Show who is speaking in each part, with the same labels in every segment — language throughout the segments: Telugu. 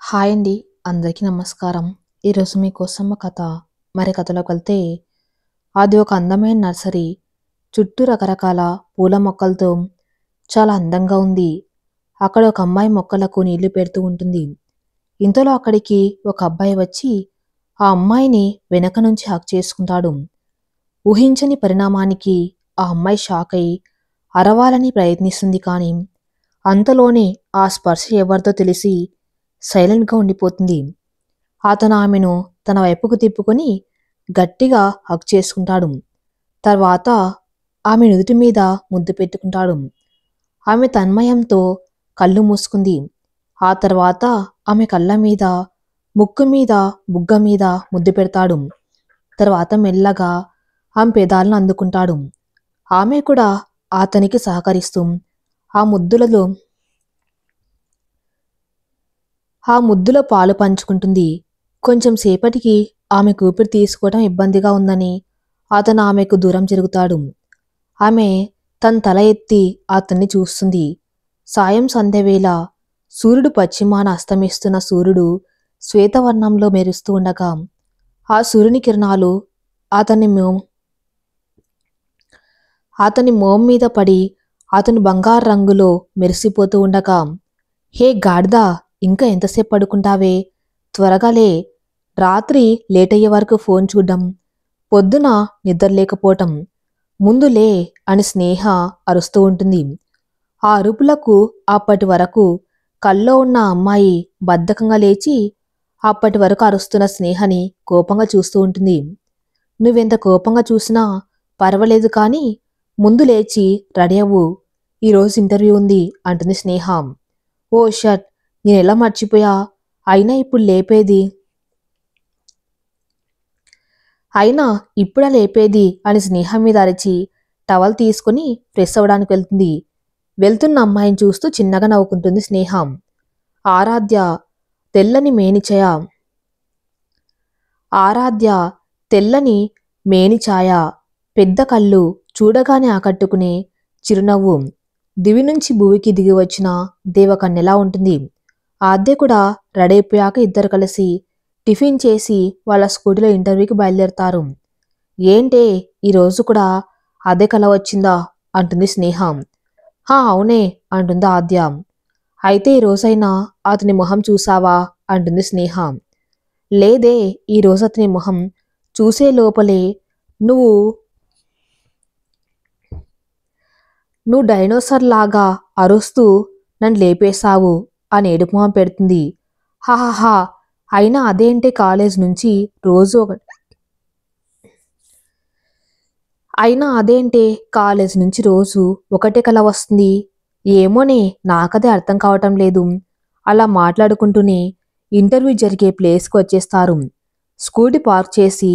Speaker 1: హాయ్ అండి. అందరికీ నమస్కారం. ఈరోజు మీకోసం ఒక కథ. మరి కథలోకి వెళ్తే, అది ఒక అందమైన నర్సరీ. చుట్టూ రకరకాల పూల మొక్కలతో చాలా అందంగా ఉంది. అక్కడ ఒక అమ్మాయి మొక్కలకు నీళ్లు పెడుతూ ఉంటుంది. ఇంతలో అక్కడికి ఒక అబ్బాయి వచ్చి ఆ అమ్మాయిని వెనక నుంచి హగ్ చేసుకుంటాడు. ఊహించని పరిణామానికి ఆ అమ్మాయి షాక్ అయి అరవాలని ప్రయత్నిస్తుంది, కానీ అంతలోనే ఆ స్పర్శ ఎవరితో తెలిసి సైలెంట్గా ఉండిపోతుంది. అతను ఆమెను తన వైపుకు తిప్పుకొని గట్టిగా హగ్ చేసుకుంటాడు. తర్వాత ఆమె నుదుటి మీద ముద్దు పెట్టుకుంటాడు. ఆమె తన్మయంతో కళ్ళు మూసుకుంది. ఆ తర్వాత ఆమె కళ్ళ మీద, ముక్కు మీద, బుగ్గ మీద ముద్దు పెడతాడు. తర్వాత మెల్లగా ఆమె పెదాలను అందుకుంటాడు. ఆమె కూడా అతనికి సహకరిస్తూ ఆ ముద్దులలో ఆ ముద్దులో పాలు పంచుకుంటుంది. కొంచెం సేపటికి ఆమె ఊపిరి తీసుకోవడం ఇబ్బందిగా ఉందని అతను ఆమెకు దూరం జరుగుతాడు. ఆమె తన తల ఎత్తి అతన్ని చూస్తుంది. సాయం సంధ్యవేళ సూర్యుడు పశ్చిమాన అస్తమిస్తున్న సూర్యుడు శ్వేతవర్ణంలో మెరుస్తూ ఉండగా ఆ సూర్యుని కిరణాలు అతని అతని మోం మీద పడి అతను బంగారు రంగులో మెరిసిపోతూ ఉండగా, హే గాడిద, ఇంకా ఎంతసేపు పడుకుంటావే, త్వరగా లే, రాత్రి లేట్ అయ్యే వరకు ఫోన్ చూడ్డం, పొద్దున నిద్ర లేకపోవటం, ముందు లే అని స్నేహ అరుస్తూ ఉంటుంది. ఆ అరుపులకు అప్పటి వరకు కల్లో ఉన్న అమ్మాయి బద్ధకంగా లేచి అప్పటి వరకు అరుస్తున్న స్నేహని కోపంగా చూస్తూ ఉంటుంది. నువ్వెంత కోపంగా చూసినా పర్వాలేదు, కానీ ముందు లేచి రెడీ అవ్వు, ఈరోజు ఇంటర్వ్యూ ఉంది అంటుంది స్నేహ. ఓ షట్, నేనెలా మర్చిపోయా, అయినా ఇప్పుడు లేపేది అయినా ఇప్పుడా లేపేది అని స్నేహ మీద అరిచి టవల్ తీసుకుని ఫ్రెష్ అవ్వడానికి వెళ్తుంది. వెళ్తున్న అమ్మాయిని చూస్తూ చిన్నగా నవ్వుకుంటుంది స్నేహ. ఆరాధ్య తెల్లని మేనిచయ ఆరాధ్య తెల్లని మేనిఛాయ, పెద్ద కళ్ళు, చూడగానే ఆకట్టుకునే చిరునవ్వు, దివి నుంచి భూమికి దిగి వచ్చిన దేవకన్యలా ఉంటుంది. ఆద్య కూడా రెడీ అయిపోయాక ఇద్దరు కలిసి టిఫిన్ చేసి వాళ్ళ స్కూటీలో ఇంటర్వ్యూకి బయలుదేరతారు. ఏంటే, ఈరోజు కూడా అదే కల వచ్చిందా అంటుంది స్నేహ. హా అవునే అంటుంది ఆద్య. అయితే ఈ రోజైనా అతని మొహం చూసావా అంటుంది స్నేహ. లేదే, ఈరోజు అతని మొహం చూసే లోపలే నువ్వు నువ్వు డైనోసార్ లాగా అరుస్తూ నన్ను లేపేశావు అని ఏడుపుమొహం పెడుతుంది. హాహాహా, అయినా అదేంటి, కాలేజ్ నుంచి రోజు ఒకటే కల వస్తుంది. ఏమోనే, నాకదే అర్థం కావటం లేదు. అలా మాట్లాడుకుంటూనే ఇంటర్వ్యూ జరిగే ప్లేస్కి వచ్చేస్తారు. స్కూటీ పార్క్ చేసి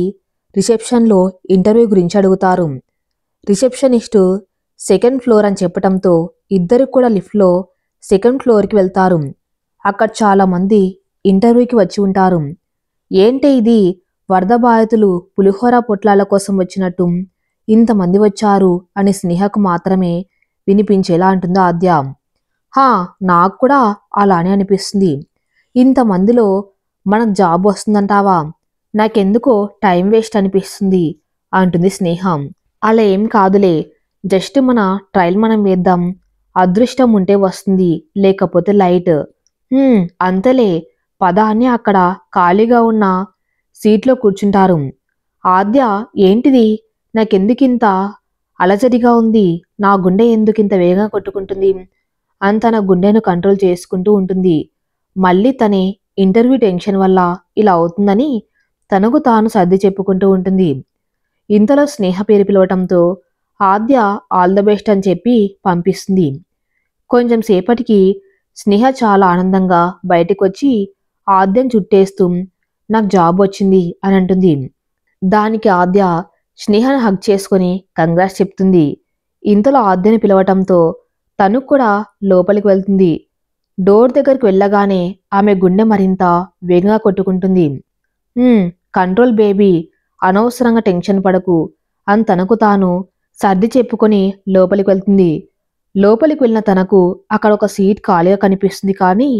Speaker 1: రిసెప్షన్లో ఇంటర్వ్యూ గురించి అడుగుతారు. రిసెప్షనిస్టు సెకండ్ ఫ్లోర్ అని చెప్పటంతో ఇద్దరు కూడా లిఫ్ట్లో సెకండ్ ఫ్లోర్కి వెళ్తారు. అక్కడ చాలామంది ఇంటర్వ్యూకి వచ్చి ఉంటారు. ఏంటి ఇది, వరద బాధితులు పులిహోర పొట్లాల కోసం వచ్చినట్టు ఇంతమంది వచ్చారు అని స్నేహకు మాత్రమే వినిపించేలా అంటుంది ఆద్య. హా, నాకు కూడా అలానే అనిపిస్తుంది. ఇంతమందిలో మనకు జాబ్ వస్తుందంటావా, నాకెందుకో టైం వేస్ట్ అనిపిస్తుంది అంటుంది స్నేహ. అలా ఏం కాదులే, జస్ట్ మన ట్రయల్ మనం వేద్దాం, అదృష్టం ఉంటే వస్తుంది, లేకపోతే లైట్. అంతలే, పద అని అక్కడ ఖాళీగా ఉన్న సీట్లో కూర్చుంటారు. ఆద్య, ఏంటిది, నాకెందుకింత అలజడిగా ఉంది, నా గుండె ఎందుకింత వేగంగా కొట్టుకుంటుంది అని తన గుండెను కంట్రోల్ చేసుకుంటూ ఉంటుంది. మళ్ళీ తనే ఇంటర్వ్యూ టెన్షన్ వల్ల ఇలా అవుతుందని తనకు తాను సర్ది చెప్పుకుంటూ ఉంటుంది. ఇంతలో స్నేహ పేరు పిలవటంతో ఆద్య ఆల్ ద బెస్ట్ అని చెప్పి పంపిస్తుంది. కొంచెం సేపటికి స్నేహ చాలా ఆనందంగా బయటకు వచ్చి ఆద్యను చుట్టేస్తూ నాకు జాబ్ వచ్చింది అని అంటుంది. దానికి ఆద్య స్నేహను హగ్ చేసుకుని కంగ్రాట్స్ చెప్తుంది. ఇంతలో ఆద్యను పిలవటంతో తను కూడా లోపలికి వెళ్తుంది. డోర్ దగ్గరికి వెళ్ళగానే ఆమె గుండె మరింత వేగంగా కొట్టుకుంటుంది. కంట్రోల్ బేబీ, అనవసరంగా టెన్షన్ పడకు అని తనకు తాను సర్ది చెప్పుకొని లోపలికి వెళ్తుంది. లోపలికి వెళ్ళిన తనకు అక్కడ ఒక సీట్ ఖాళీగా కనిపిస్తుంది, కానీ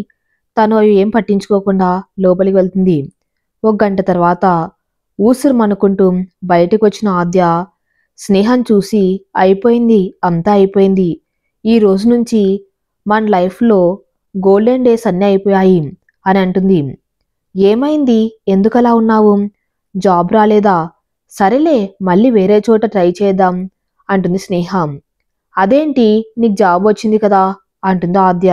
Speaker 1: తను అవి ఏం పట్టించుకోకుండా లోపలికి వెళ్తుంది. ఒక గంట తర్వాత ఊసురుమనుకుంటూ బయటకు వచ్చిన ఆద్య స్నేహం చూసి అయిపోయింది, అంతా అయిపోయింది. ఈ రోజు నుంచి మన లైఫ్లో గోల్డెన్ డేస్ అన్నీ అయిపోయాయి అని అంటుంది. ఏమైంది, ఎందుకలా ఉన్నావు, జాబ్ రాలేదా, సరేలే మళ్ళీ వేరే చోట ట్రై చేద్దాం అంటుంది స్నేహ. అదేంటి, నీకు జాబ్ వచ్చింది కదా అంటుంది ఆద్య.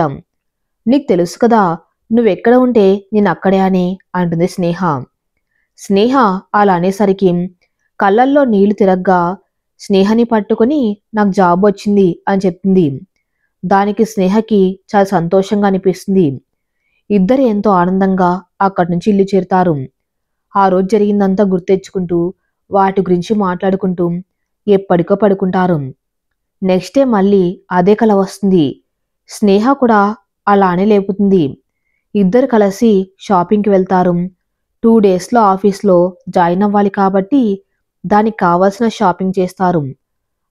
Speaker 1: నీకు తెలుసు కదా, నువ్వెక్కడ ఉంటే నేను అక్కడే అని అంటుంది స్నేహ. స్నేహ అలా అనేసరికి కళ్ళల్లో నీళ్లు తిరగ్గా స్నేహని పట్టుకుని నాకు జాబ్ వచ్చింది అని చెప్తుంది. దానికి స్నేహకి చాలా సంతోషంగా అనిపిస్తుంది. ఇద్దరు ఎంతో ఆనందంగా అక్కడి నుంచి ఇల్లు చేరుతారు. ఆ రోజు జరిగిందంతా గుర్తెచ్చుకుంటూ వాటి గురించి మాట్లాడుకుంటూ ఎప్పటికో పడుకుంటారు. నెక్స్ట్ డే మళ్ళీ అదే కల వస్తుంది. స్నేహ కూడా అలానే లేపుతుంది. ఇద్దరు కలిసి షాపింగ్కి వెళ్తారు. 2 డేస్లో ఆఫీస్లో జాయిన్ అవ్వాలి కాబట్టి దానికి కావాల్సిన షాపింగ్ చేస్తారు.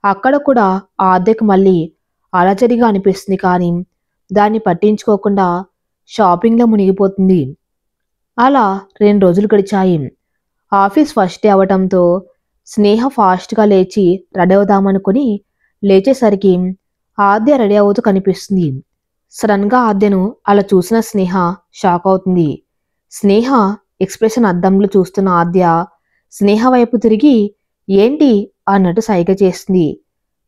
Speaker 1: అక్కడ కూడా ఆద్యకు మళ్ళీ అలజడిగా అనిపిస్తుంది, కానీ దాన్ని పట్టించుకోకుండా షాపింగ్లో మునిగిపోతుంది. అలా 2 రోజులు గడిచాయి. ఆఫీస్ ఫస్ట్ డే అవటంతో స్నేహ ఫాస్ట్గా లేచి రెడీ అవుదామనుకుని లేచేసరికి ఆద్య రెడీ అవుతూ కనిపిస్తుంది. సడన్గా ఆద్యను అలా చూసిన స్నేహ షాక్ అవుతుంది. స్నేహ ఎక్స్ప్రెషన్ అద్దంలో చూస్తున్న ఆద్య స్నేహ వైపు తిరిగి ఏంటి అన్నట్టు సైగ చేస్తుంది.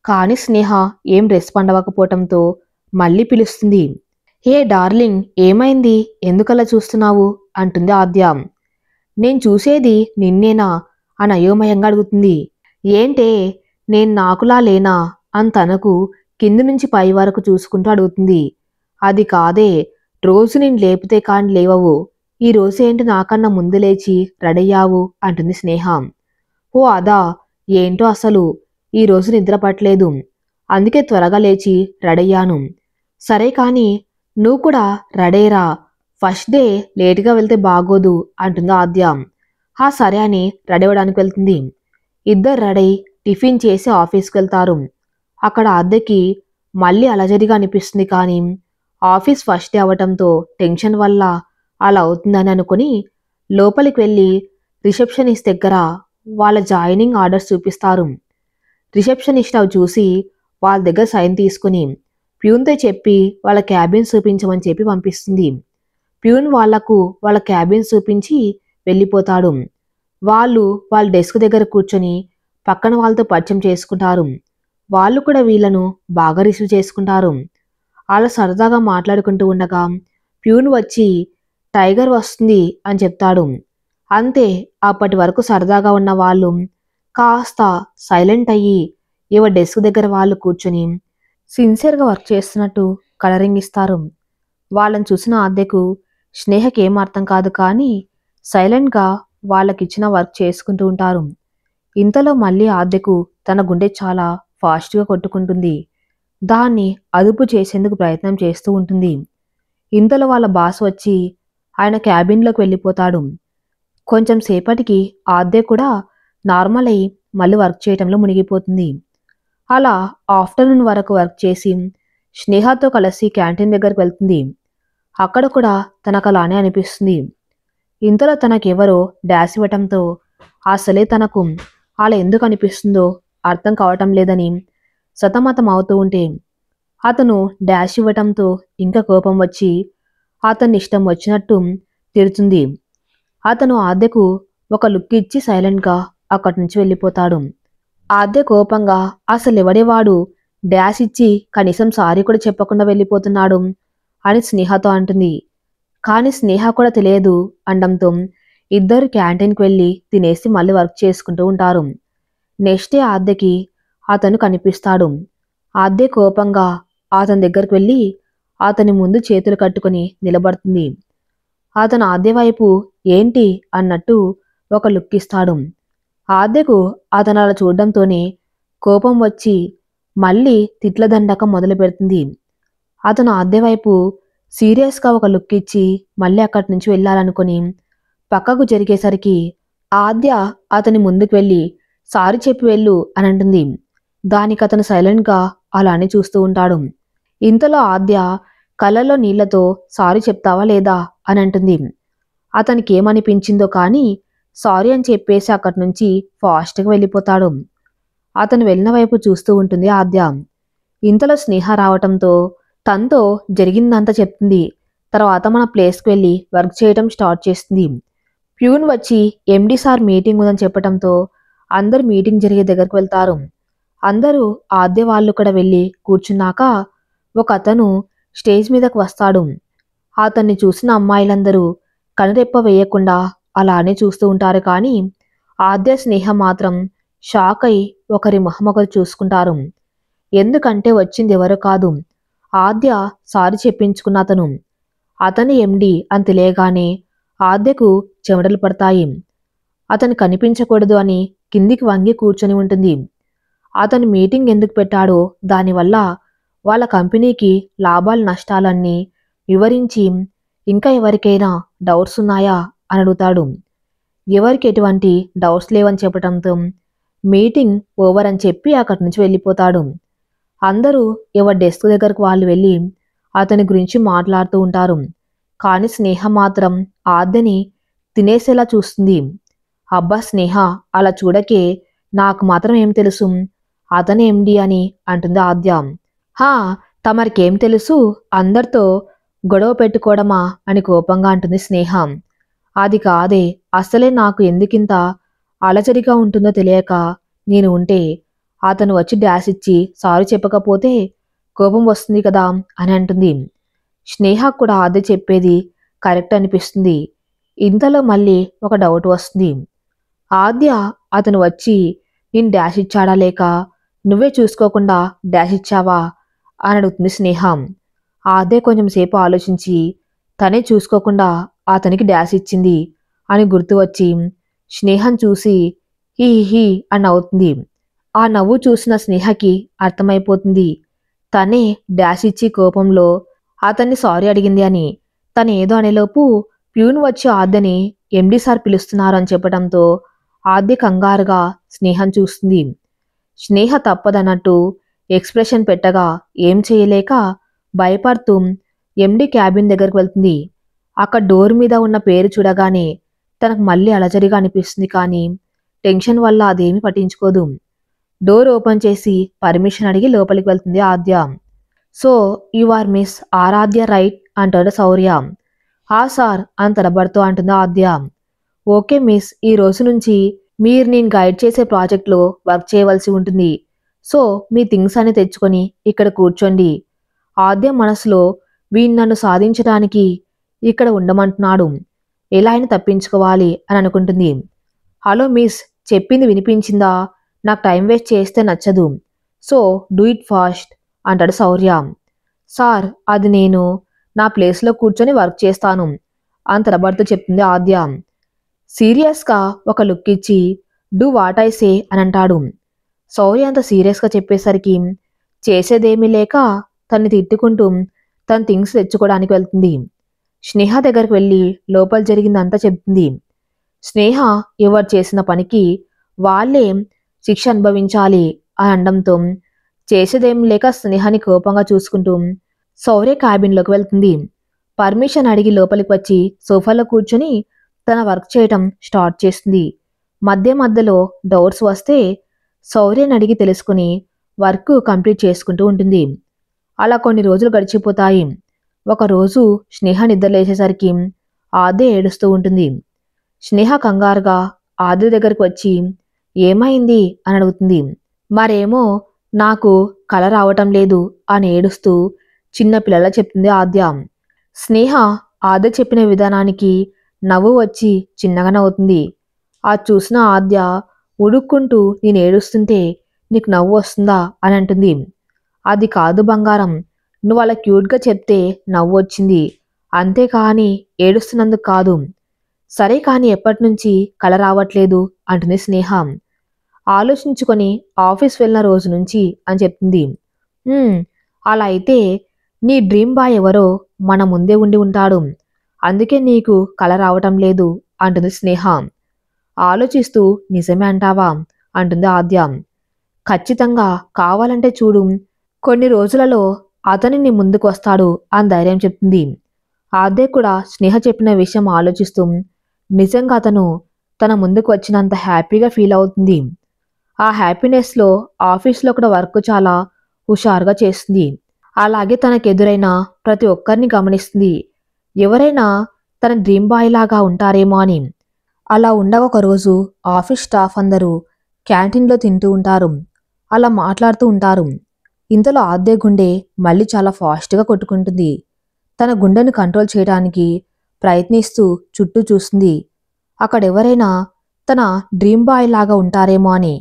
Speaker 1: కానీ స్నేహ ఏం రెస్పాండ్ అవ్వకపోవటంతో మళ్ళీ పిలుస్తుంది. హే డార్లింగ్, ఏమైంది, ఎందుకలా చూస్తున్నావు అంటుంది ఆద్య. నేను చూసేది నిన్నేనా అని అయోమయంగా అడుగుతుంది. ఏంటే, నేను నాకులా లేనా అని తనకు కింది నుంచి పై వరకు చూసుకుంటూ అడుగుతుంది. అది కాదే, రోజు నేను లేపితే కాని లేవవు, ఈ రోజు ఏంటి నాకన్నా ముందు లేచి రెడయ్యావు అంటుంది స్నేహ. ఓ అదా, ఏంటో అసలు ఈరోజు నిద్ర పట్టలేదు, అందుకే త్వరగా లేచి రెడయ్యాను. సరే కానీ నువ్వు కూడా రెడేరా, ఫస్ట్ డే లేటుగా వెళ్తే బాగోదు అంటుంది ఆద్య. సరే అని రెడీ అవ్వడానికి వెళ్తుంది. ఇద్దరు రెడీ టిఫిన్ చేసి ఆఫీస్కి వెళ్తారు. అక్కడ ఆద్యకి మళ్ళీ అలజడిగా అనిపిస్తుంది, కానీ ఆఫీస్ ఫస్ట్ డే అవటంతో టెన్షన్ వల్ల అలా అవుతుందని అనుకుని లోపలికి వెళ్ళి రిసెప్షనిస్ట్ దగ్గర వాళ్ళ జాయినింగ్ ఆర్డర్స్ చూపిస్తారు. రిసెప్షనిస్ట్ అవి చూసి వాళ్ళ దగ్గర సైన్ తీసుకుని ప్యూన్తో చెప్పి వాళ్ళ క్యాబిన్స్ చూపించమని చెప్పి పంపిస్తుంది. ప్యూన్ వాళ్లకు వాళ్ళ క్యాబిన్స్ చూపించి వెళ్ళిపోతాడు. వాళ్ళు వాళ్ళ డెస్క్ దగ్గర కూర్చొని పక్కన వాళ్ళతో పరిచయం చేసుకుంటారు. వాళ్ళు కూడా వీళ్ళను బాగా రిసీవ్ చేసుకుంటారు. అలా సరదాగా మాట్లాడుకుంటూ ఉండగా ప్యూన్ వచ్చి టైగర్ వస్తుంది అని చెప్తాడు. అంతే, అప్పటి వరకు సరదాగా ఉన్న వాళ్ళు కాస్త సైలెంట్ అయ్యి ఎవరి డెస్క్ దగ్గర వాళ్ళు కూర్చొని సిన్సియర్గా వర్క్ చేస్తున్నట్టు కలరింగ్ ఇస్తారు. వాళ్ళని చూసిన ఆద్యకు స్నేహకి ఏం అర్థం కాదు, కానీ సైలెంట్గా వాళ్ళకిచ్చిన వర్క్ చేసుకుంటూ ఉంటారు. ఇంతలో మళ్ళీ ఆద్యకు తన గుండె చాలా ఫాస్ట్గా కొట్టుకుంటుంది. దాన్ని అదుపు చేసేందుకు ప్రయత్నం చేస్తూ ఉంటుంది. ఇంతలో వాళ్ళ బాస్ వచ్చి ఆయన క్యాబిన్లోకి వెళ్ళిపోతాడు. కొంచెం సేపటికి ఆద్య కూడా నార్మల్ అయి మళ్ళీ వర్క్ చేయటంలో మునిగిపోతుంది. అలా ఆఫ్టర్నూన్ వరకు వర్క్ చేసి స్నేహతో కలిసి క్యాంటీన్ దగ్గరికి వెళ్తుంది. అక్కడ కూడా తనకు అలానే అనిపిస్తుంది. ఇంతలో తనకెవరో డాష్ ఇవ్వటంతో అసలే తనకు అలా ఎందుకు అనిపిస్తుందో అర్థం కావటం లేదని సతమతం అవుతూ ఉంటే అతను డాష్ ఇవ్వటంతో ఇంకా కోపం వచ్చి అతన్ని ఇష్టం వచ్చినట్టు తిడుతుంది. అతను ఆద్యకు ఒక లుక్ ఇచ్చి సైలెంట్గా అక్కడి నుంచి వెళ్ళిపోతాడు. ఆద్య కోపంగా అసలెవడేవాడు డాష్ ఇచ్చి కనీసం సారీ కూడా చెప్పకుండా వెళ్ళిపోతున్నాడు అని స్నేహతో అంటుంది. కానీ స్నేహ కూడా తెలియదు అనడంతో ఇద్దరు క్యాంటీన్కి వెళ్ళి తినేసి మళ్ళీ వర్క్ చేసుకుంటూ ఉంటారు. నెక్స్ట్ డే ఆద్యకి అతను కనిపిస్తాడు. ఆద్య కోపంగా అతని దగ్గరికి వెళ్ళి అతని ముందు చేతులు కట్టుకుని నిలబడుతుంది. అతను ఆద్య వైపు ఏంటి అన్నట్టు ఒక లుక్ ఇస్తాడు. ఆద్యకు అతను అలా చూడడంతోనే కోపం వచ్చి మళ్ళీ తిట్ల దండకం మొదలు పెడుతుంది. అతను ఆద్య వైపు సీరియస్గా ఒక లుక్ ఇచ్చి మళ్ళీ అక్కడి నుంచి వెళ్ళాలనుకుని పక్కకు జరిగేసరికి ఆద్య అతని ముందుకు వెళ్ళి సారీ చెప్పి వెళ్ళు అని అంటుంది. దానికి అతను సైలెంట్గా అలానే చూస్తూ ఉంటాడు. ఇంతలో ఆద్య కళ్ళలో నీళ్లతో సారీ చెప్తావా లేదా అని అంటుంది. అతనికి ఏమనిపించిందో కానీ సారీ అని చెప్పేసి అక్కడి నుంచి ఫాస్ట్గా వెళ్ళిపోతాడు. అతను వెళ్ళిన వైపు చూస్తూ ఉంటుంది ఆద్య. ఇంతలో స్నేహ రావటంతో తనతో జరిగిందంతా చెప్తుంది. తర్వాత మన ప్లేస్కి వెళ్ళి వర్క్ చేయటం స్టార్ట్ చేస్తుంది. ప్యూన్ వచ్చి ఎండి సార్ మీటింగ్ ఉందని చెప్పటంతో అందరూ మీటింగ్ జరిగే దగ్గరకు వెళ్తారు. అందరూ ఆద్య వాళ్ళు కూడా వెళ్ళి కూర్చున్నాక ఒక అతను స్టేజ్ మీదకు వస్తాడు. అతన్ని చూసిన అమ్మాయిలందరూ కనురెప్ప వేయకుండా అలానే చూస్తూ ఉంటారు. కానీ ఆద్య స్నేహ మాత్రం షాక్ అయి ఒకరి మొహం ఒకరు చూసుకుంటారు. ఎందుకంటే వచ్చింది ఎవరో కాదు, ఆద్య సారీ చెప్పించుకున్న అతను. అతని ఎండి అని తెలియగానే ఆద్యకు చెమటలు పడతాయి. అతను కనిపించకూడదు అని కిందికి వంగి కూర్చొని ఉంటుంది. అతను మీటింగ్ ఎందుకు పెట్టాడో, దానివల్ల వాళ్ళ కంపెనీకి లాభాలు నష్టాలన్నీ వివరించి ఇంకా ఎవరికైనా డౌట్స్ ఉన్నాయా అని అడుగుతాడు. ఎవరికి ఎటువంటి డౌట్స్ లేవని చెప్పడంతో మీటింగ్ ఓవర్ అని చెప్పి అక్కడి నుంచి వెళ్ళిపోతాడు. అందరూ ఎవరి డెస్క్ దగ్గరకు వాళ్ళు వెళ్ళి అతని గురించి మాట్లాడుతూ ఉంటారు. కానీ స్నేహ మాత్రం ఆద్యని తినేసేలా చూస్తుంది. అబ్బా స్నేహ, అలా చూడకే, నాకు మాత్రం ఏం తెలుసు, అతనే ఎండి అని అంటుంది ఆద్య. హా, తమరికేం తెలుసు, అందరితో గొడవ పెట్టుకోవడమా అని కోపంగా అంటుంది స్నేహ. అది కాదే, అసలే నాకు ఎందుకింత అలజడిగా ఉంటుందో తెలియక నేను ఉంటే అతను వచ్చి డాష్ ఇచ్చి సారీ చెప్పకపోతే కోపం వస్తుంది కదా అని అంటుంది. స్నేహ కూడా ఆద్య చెప్పేది కరెక్ట్ అనిపిస్తుంది. ఇంతలో మళ్ళీ ఒక డౌట్ వస్తుంది. ఆద్య అతను వచ్చి నేను డాష్ ఇచ్చాడా లేక నువ్వే చూసుకోకుండా డాష్ ఇచ్చావా అని అడుగుతుంది స్నేహ. ఆద్య కొంచెం సేపు ఆలోచించి తనే చూసుకోకుండా అతనికి డాష్ ఇచ్చింది అని గుర్తు వచ్చి స్నేహం చూసి హీ హీ అని నవ్వుతుంది. ఆ నవ్వు చూసిన స్నేహకి అర్థమైపోతుంది తనే డాష్ ఇచ్చి కోపంలో అతన్ని సారీ అడిగింది అని. తను ఏదో అనేలోపు ప్యూన్ వచ్చి ఆద్యని ఎండి సార్ పిలుస్తున్నారు అని చెప్పడంతో ఆద్య కంగారుగా స్నేహం చూస్తుంది. స్నేహ తప్పదన్నట్టు ఎక్స్ప్రెషన్ పెట్టగా ఏం చేయలేక భయపడుతూ ఎండి క్యాబిన్ దగ్గరకు వెళ్తుంది. అక్కడ డోర్ మీద ఉన్న పేరు చూడగానే తనకు మళ్ళీ అలజడిగా అనిపిస్తుంది. కానీ టెన్షన్ వల్ల అదేమీ పట్టించుకోదు. డోర్ ఓపెన్ చేసి పర్మిషన్ అడిగి లోపలికి వెళ్తుంది Aadya. So you are miss Aaradhya right అంటాడు శౌర్య. హా సార్ అని తడబడుతూ అంటుంది ఆద్య. ఓకే మిస్, ఈ రోజు నుంచి మీరు నేను గైడ్ చేసే ప్రాజెక్ట్లో వర్క్ చేయవలసి ఉంటుంది. సో మీ థింగ్స్ అని తెచ్చుకొని ఇక్కడ కూర్చోండి. ఆద్య మనసులో వీణ్ నన్ను సాధించడానికి ఇక్కడ ఉండమంటున్నాడు, ఎలా అయినా తప్పించుకోవాలి అని అనుకుంటుంది. హలో మిస్, చెప్పింది వినిపించిందా? నాకు టైం వేస్ట్ చేస్తే నచ్చదు. సో డూ ఇట్ ఫాస్ట్ అంటాడు శౌర్య. సార్, అది నేను నా ప్లేస్లో కూర్చొని వర్క్ చేస్తాను అని తడబడుతూ చెప్తుంది ఆద్య. సీరియస్గా ఒక లుక్ ఇచ్చి డూ వాట్ ఐ సే అని అంటాడు. శౌర్య అంత సీరియస్గా చెప్పేసరికి చేసేదేమీ లేక తన్ని తిట్టుకుంటూ తన థింగ్స్ తెచ్చుకోవడానికి వెళ్తుంది. స్నేహ దగ్గరికి వెళ్ళి లోపల జరిగిందంతా చెప్తుంది. స్నేహ ఎవరు చేసిన పనికి వాళ్ళే శిక్ష అనుభవించాలి అని అనడంతో చేసేదేం లేక స్నేహాన్ని కోపంగా చూసుకుంటూ శౌర్య క్యాబిన్లోకి వెళ్తుంది. పర్మిషన్ అడిగి లోపలికి వచ్చి సోఫాలో కూర్చొని తన వర్క్ చేయటం స్టార్ట్ చేస్తుంది. మధ్య మధ్యలో డౌట్స్ వస్తే శౌర్యని అడిగి తెలుసుకుని వర్క్ కంప్లీట్ చేసుకుంటూ ఉంటుంది. అలా కొన్ని రోజులు గడిచిపోతాయి. ఒకరోజు స్నేహ నిద్రలేసేసరికి ఆద్య ఏడుస్తూ ఉంటుంది. స్నేహ కంగారుగా ఆద్య దగ్గరికి వచ్చి ఏమైంది అని అడుగుతుంది. మరేమో నాకు కల రావటం లేదు అని ఏడుస్తూ చిన్న పిల్లలా చెప్తుంది ఆద్య. స్నేహ ఆద్య చెప్పిన విధానానికి నవ్వు వచ్చి చిన్నగా నవ్వుతుంది. అది చూసిన ఆద్య ఉడుక్కుంటూ నేను ఏడుస్తుంటే నీకు నవ్వు వస్తుందా అని అంటుంది. అది కాదు బంగారం, నువ్వు అలా క్యూట్గా చెప్తే నవ్వు వచ్చింది, అంతేకాని ఏడుస్తున్నందుకు కాదు. సరే కానీ ఎప్పటినుంచి కల రావట్లేదు అంటుంది స్నేహ. ఆలోచించుకొని ఆఫీస్ వెళ్ళిన రోజు నుంచి అని చెప్తుంది. అలా అయితే నీ డ్రీమ్ బాయ్ ఎవరో మన ముందే ఉండి ఉంటాడు, అందుకే నీకు కల రావటం లేదు అంటుంది స్నేహ. ఆలోచిస్తూ నిజమే అంటావా అంటుంది ఆద్య. ఖచ్చితంగా, కావాలంటే చూడు, కొన్ని రోజులలో అతని నీ ముందుకు వస్తాడు అని ధైర్యం చెప్తుంది. ఆద్య కూడా స్నేహ చెప్పిన విషయం ఆలోచిస్తూ నిజంగా అతను తన ముందుకు వచ్చినంత హ్యాపీగా ఫీల్ అవుతుంది. ఆ హ్యాపీనెస్లో ఆఫీస్లో కూడా వర్క్ చాలా హుషారుగా చేస్తుంది. అలాగే తనకెదురైన ప్రతి ఒక్కరిని గమనిస్తుంది. ఎవరైనా తన డ్రీమ్ బాయ్ లాగా ఉంటారేమో అని. అలా ఉండగా ఒకరోజు ఆఫీస్ స్టాఫ్ అందరూ క్యాంటీన్లో తింటూ ఉంటారు. అలా మాట్లాడుతూ ఉంటారు. ఇంతలో ఆద్య గుండె మళ్ళీ చాలా ఫాస్ట్గా కొట్టుకుంటుంది. తన గుండెను కంట్రోల్ చేయడానికి ప్రయత్నిస్తూ చుట్టూ చూస్తుంది. అక్కడెవరైనా తన డ్రీమ్ బాయ్ లాగా ఉంటారేమో అని.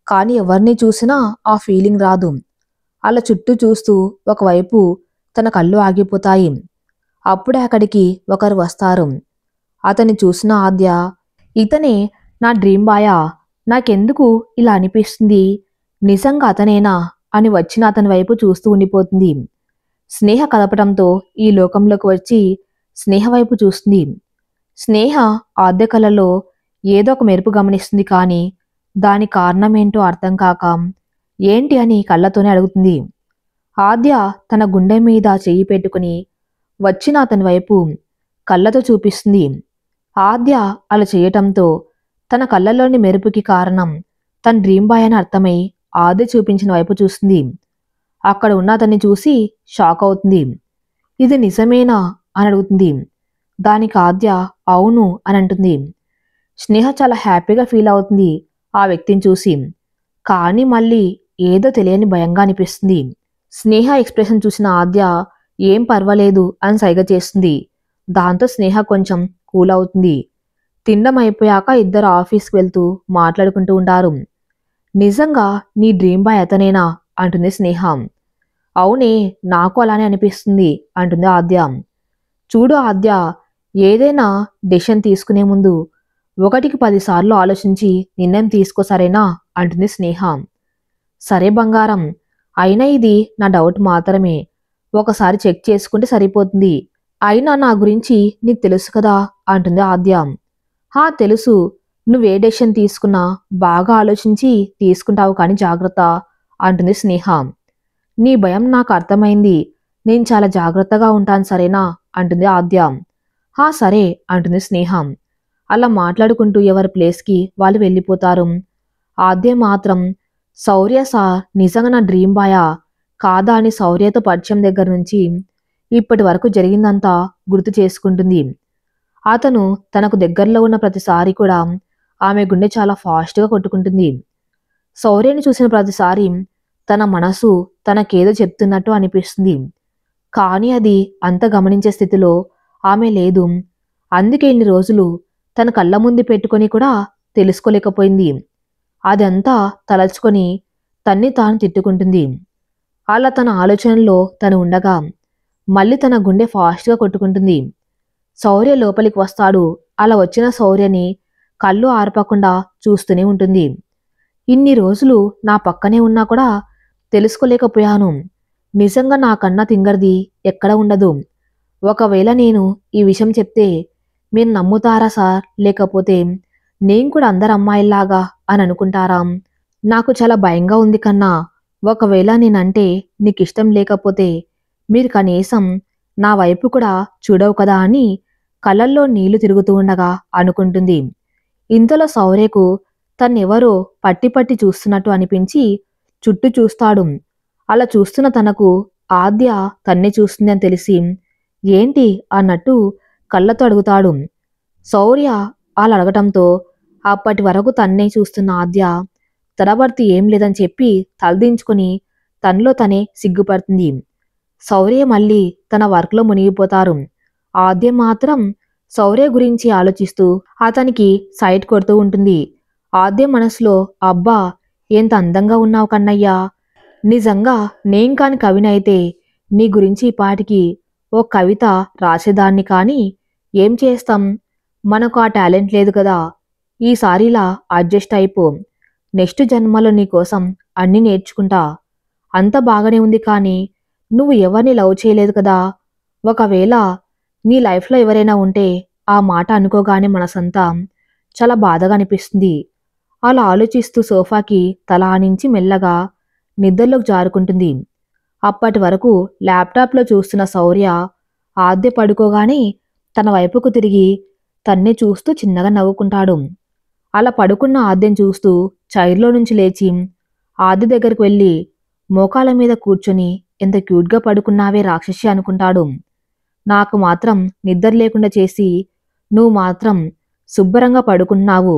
Speaker 1: కానీ ఎవరిని చూసినా ఆ ఫీలింగ్ రాదు. అలా చుట్టూ చూస్తూ ఒకవైపు తన కళ్ళు ఆగిపోతాయి. అప్పుడే అక్కడికి ఒకరు వస్తారు. అతన్ని చూసిన ఆద్య, ఇతనే నా డ్రీమ్ బాయా? నాకెందుకు ఇలా అనిపిస్తుంది? నిజంగా అతనేనా అని వచ్చిన అతని వైపు చూస్తూ ఉండిపోతుంది. స్నేహ కలపటంతో ఈ లోకంలోకి వచ్చి స్నేహ వైపు చూస్తుంది. స్నేహ ఆద్య కళ్ళలో ఏదో ఒక మెరుపు గమనిస్తుంది. కానీ దాని కారణమేంటో అర్థం కాక ఏంటి అని కళ్ళతోనే అడుగుతుంది. ఆద్య తన గుండె మీద చెయ్యి పెట్టుకుని వచ్చిన అతని వైపు కళ్ళతో చూపిస్తుంది. ఆద్య అలా చేయటంతో తన కళ్ళలోని మెరుపుకి కారణం తన డ్రీమ్ బాయ్ అని అర్థమై ఆద్య చూపించిన వైపు చూస్తుంది. అక్కడ ఉన్న అతన్ని చూసి షాక్ అవుతుంది. ఇది నిజమేనా అని అడుగుతుంది. దానికి ఆద్య అవును అని అంటుంది. స్నేహ చాలా హ్యాపీగా ఫీల్ అవుతుంది ఆ వ్యక్తిని చూసి. కానీ మళ్ళీ ఏదో తెలియని భయంగా అనిపిస్తుంది. స్నేహ ఎక్స్ప్రెషన్ చూసిన ఆద్య ఏం పర్వాలేదు అని సైగ చేస్తుంది. దాంతో స్నేహ కొంచెం కూల్ అవుతుంది. తినడం అయిపోయాక ఇద్దరు ఆఫీస్కి వెళ్తూ మాట్లాడుకుంటూ ఉంటారు. నిజంగా నీ డ్రీమ్ బాయ్ అతనేనా అంటుంది స్నేహ. అవునే, నాకు అలానే అనిపిస్తుంది అంటుంది ఆద్య. చూడు ఆద్య, ఏదైనా డెసిషన్ తీసుకునే ముందు 1కి 10 సార్లు ఆలోచించి నిర్ణయం తీసుకో సరేనా అంటుంది స్నేహ. సరే బంగారం, అయినా ఇది నా డౌట్ మాత్రమే. ఒకసారి చెక్ చేసుకుంటే సరిపోతుంది. అయినా నా గురించి నీకు తెలుసు కదా అంటుంది ఆద్య. హా తెలుసు, నువ్వే డెసిషన్ తీసుకున్నా బాగా ఆలోచించి తీసుకుంటావు కానీ జాగ్రత్త అంటుంది స్నేహ. నీ భయం నాకు అర్థమైంది. నేను చాలా జాగ్రత్తగా ఉంటాను సరేనా అంటుంది ఆద్య. హా సరే అంటుంది స్నేహ. అలా మాట్లాడుకుంటూ ఎవరి ప్లేస్కి వాళ్ళు వెళ్ళిపోతారు. ఆద్య మాత్రం శౌర్య సార్ నిజంగా నా డ్రీమ్ బాయా కాదా అని శౌర్యతో పరిచయం దగ్గర నుంచి ఇప్పటి వరకు జరిగిందంతా గుర్తు చేసుకుంటుంది. అతను తనకు దగ్గరలో ఉన్న ప్రతిసారి కూడా ఆమె గుండె చాలా ఫాస్ట్గా కొట్టుకుంటుంది. శౌర్యని చూసిన ప్రతిసారి తన మనసు తనకేదో చెప్తున్నట్టు అనిపిస్తుంది. కానీ అది అంత గమనించే స్థితిలో ఆమె లేదు. అందుకే ఇన్ని రోజులు తన కళ్ళ ముందు పెట్టుకొని కూడా తెలుసుకోలేకపోయింది. అదంతా తలచుకొని తన్ని తాను తిట్టుకుంటుంది. అలా తన ఆలోచనలో తను ఉండగా మళ్ళీ తన గుండె ఫాస్ట్గా కొట్టుకుంటుంది. శౌర్య లోపలికి వస్తాడు. అలా వచ్చిన శౌర్యని కళ్ళు ఆర్పకుండా చూస్తూనే ఉంటుంది. ఇన్ని రోజులు నా పక్కనే ఉన్నా కూడా తెలుసుకోలేకపోయాను. నిజంగా నాకన్నా తింగర్ది ఎక్కడ ఉండదు. ఒకవేళ నేను ఈ విషయం చెప్తే మీరు నమ్ముతారా సార్? లేకపోతే నేను కూడా అందరు అమ్మాయిల్లాగా అని అనుకుంటారా? నాకు చాలా భయంగా ఉంది కన్నా. ఒకవేళ నేనంటే నీకిష్టం లేకపోతే మీరు కనీసం నా వైపు కూడా చూడవు కదా అని కళ్ళల్లో నీళ్లు తిరుగుతూ ఉండగా అనుకుంటుంది. ఇంతలో శౌర్యకు తన్నెవరో పట్టి పట్టి చూస్తున్నట్టు అనిపించి చుట్టూ చూస్తాడు. అలా చూస్తున్న తనకు ఆద్య తన్నే చూస్తుంది అని తెలిసి ఏంటి అన్నట్టు కళ్ళతో అడుగుతాడు. శౌర్య అలా అడగటంతో అప్పటి వరకు తన్నే చూస్తున్న ఆద్య తడబర్తి ఏం లేదని చెప్పి తలదించుకొని తనలో తనే సిగ్గుపడుతుంది. శౌర్య మళ్ళీ తన వర్క్లో మునిగిపోతారు. ఆద్య మాత్రం శౌర్య గురించి ఆలోచిస్తూ అతనికి సైట్ కొడుతూ ఉంటుంది. ఆద్య మనసులో అబ్బా ఎంత అందంగా ఉన్నావు కన్నయ్యా, నిజంగా నేను కాని కవినైతే నీ గురించి ఈ పాటికి ఓ కవిత రాసేదాన్ని. కానీ ఏం చేస్తాం, మనకు ఆ టాలెంట్ లేదు కదా. ఈసారి ఇలా అడ్జస్ట్ అయిపో. నెక్స్ట్ జన్మలో నీకోసం అన్నీ నేర్చుకుంటా. అంత బాగానే ఉంది కానీ నువ్వు ఎవరిని లవ్ చేయలేదు కదా. ఒకవేళ నీ లైఫ్లో ఎవరైనా ఉంటే ఆ మాట అనుకోగానే మనసంతా చాలా బాధగా అనిపిస్తుంది. అలా ఆలోచిస్తూ సోఫాకి తల ఆనించి మెల్లగా నిద్రలోకి జారుకుంటుంది. అప్పటి వరకు ల్యాప్టాప్లో చూస్తున్న శౌర్య ఆద్య పడుకోగానే తన వైపుకు తిరిగి తన్నే చూస్తూ చిన్నగా నవ్వుకుంటాడు. అలా పడుకున్న ఆద్యను చూస్తూ చైర్లో నుంచి లేచి ఆద్య దగ్గరకు వెళ్ళి మోకాల మీద కూర్చొని ఎంత క్యూట్గా పడుకున్నావే రాక్షసి అనుకుంటాడు. నాకు మాత్రం నిద్ర లేకుండా చేసి నువ్వు మాత్రం శుభ్రంగా పడుకుంటున్నావు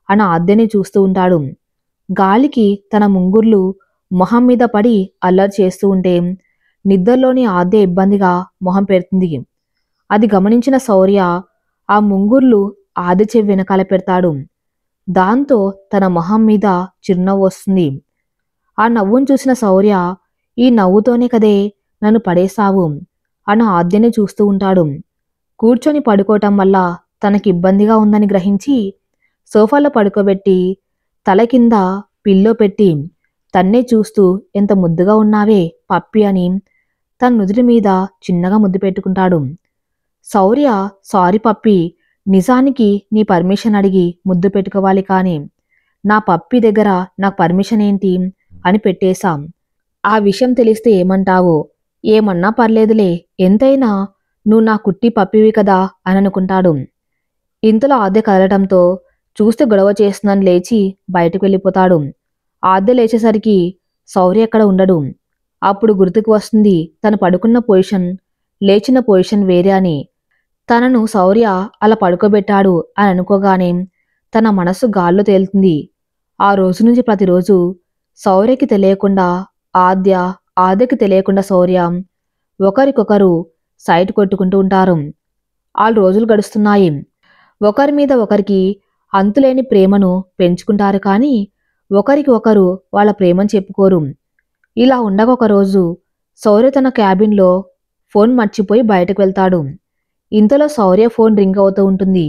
Speaker 1: అని ఆద్యని చూస్తూ ఉంటాడు. గాలికి తన ముంగుర్లు మొహం మీద పడి అల్లరి చేస్తూ ఉంటే నిద్రలోని ఆద్య ఇబ్బందిగా మొహం పెడుతుంది. అది గమనించిన శౌర్య ఆ ముంగుర్లు ఆద్య చెవి వెనకాల పెడతాడు. దాంతో తన మొహం మీద చిరునవ్వు వస్తుంది. ఆ నవ్వును చూసిన శౌర్య ఈ నవ్వుతోనే కదే నన్ను పడేశావు అని ఆద్యని చూస్తూ ఉంటాడు. కూర్చొని పడుకోవటం వల్ల తనకి ఇబ్బందిగా ఉందని గ్రహించి సోఫాలో పడుకోబెట్టి తల కింద పిల్లో పెట్టి తన్నే చూస్తూ ఎంత ముద్దుగా ఉన్నావే పప్పి అని తన నుదుటి మీద చిన్నగా ముద్దు పెట్టుకుంటాడు. శౌర్య సారీ పప్పి, నిజానికి నీ పర్మిషన్ అడిగి ముద్దు పెట్టుకోవాలి కానీ నా పప్పి దగ్గర నాకు పర్మిషన్ ఏంటి అని పెట్టేశాం. ఆ విషయం తెలిస్తే ఏమంటావో? ఏమన్నా పర్లేదులే, ఎంతైనా నువ్వు నా కుట్టి పప్పివి కదా అని అనుకుంటాడు. ఇంతలో ఆద్య కదలటంతో చూస్తే గొడవ చేస్తుందని లేచి బయటకు వెళ్ళిపోతాడు. ఆద్య లేచేసరికి శౌర్య ఎక్కడ ఉండడు. అప్పుడు గుర్తుకు వస్తుంది తను పడుకున్న పొజిషన్, లేచిన పొజిషన్ వేరే అని. తనను శౌర్య అలా పడుకోబెట్టాడు అని అనుకోగానే తన మనస్సు గాల్లో తేలుతుంది. ఆ రోజు నుంచి ప్రతిరోజు శౌర్యకి తెలియకుండా ఆద్య, ఆద్యకి తెలియకుండా శౌర్య ఒకరికొకరు సైట్ కొట్టుకుంటూ ఉంటారు. 6 రోజులు గడుస్తున్నాయి. ఒకరి మీద ఒకరికి అంతులేని ప్రేమను పెంచుకుంటారు కానీ ఒకరికి ఒకరు వాళ్ళ ప్రేమను చెప్పుకోరు. ఇలా ఉండగా ఒకరోజు శౌర్య తన క్యాబిన్లో ఫోన్ మర్చిపోయి బయటకు వెళ్తాడు. ఇంతలో శౌర్య ఫోన్ రింగ్ అవుతూ ఉంటుంది.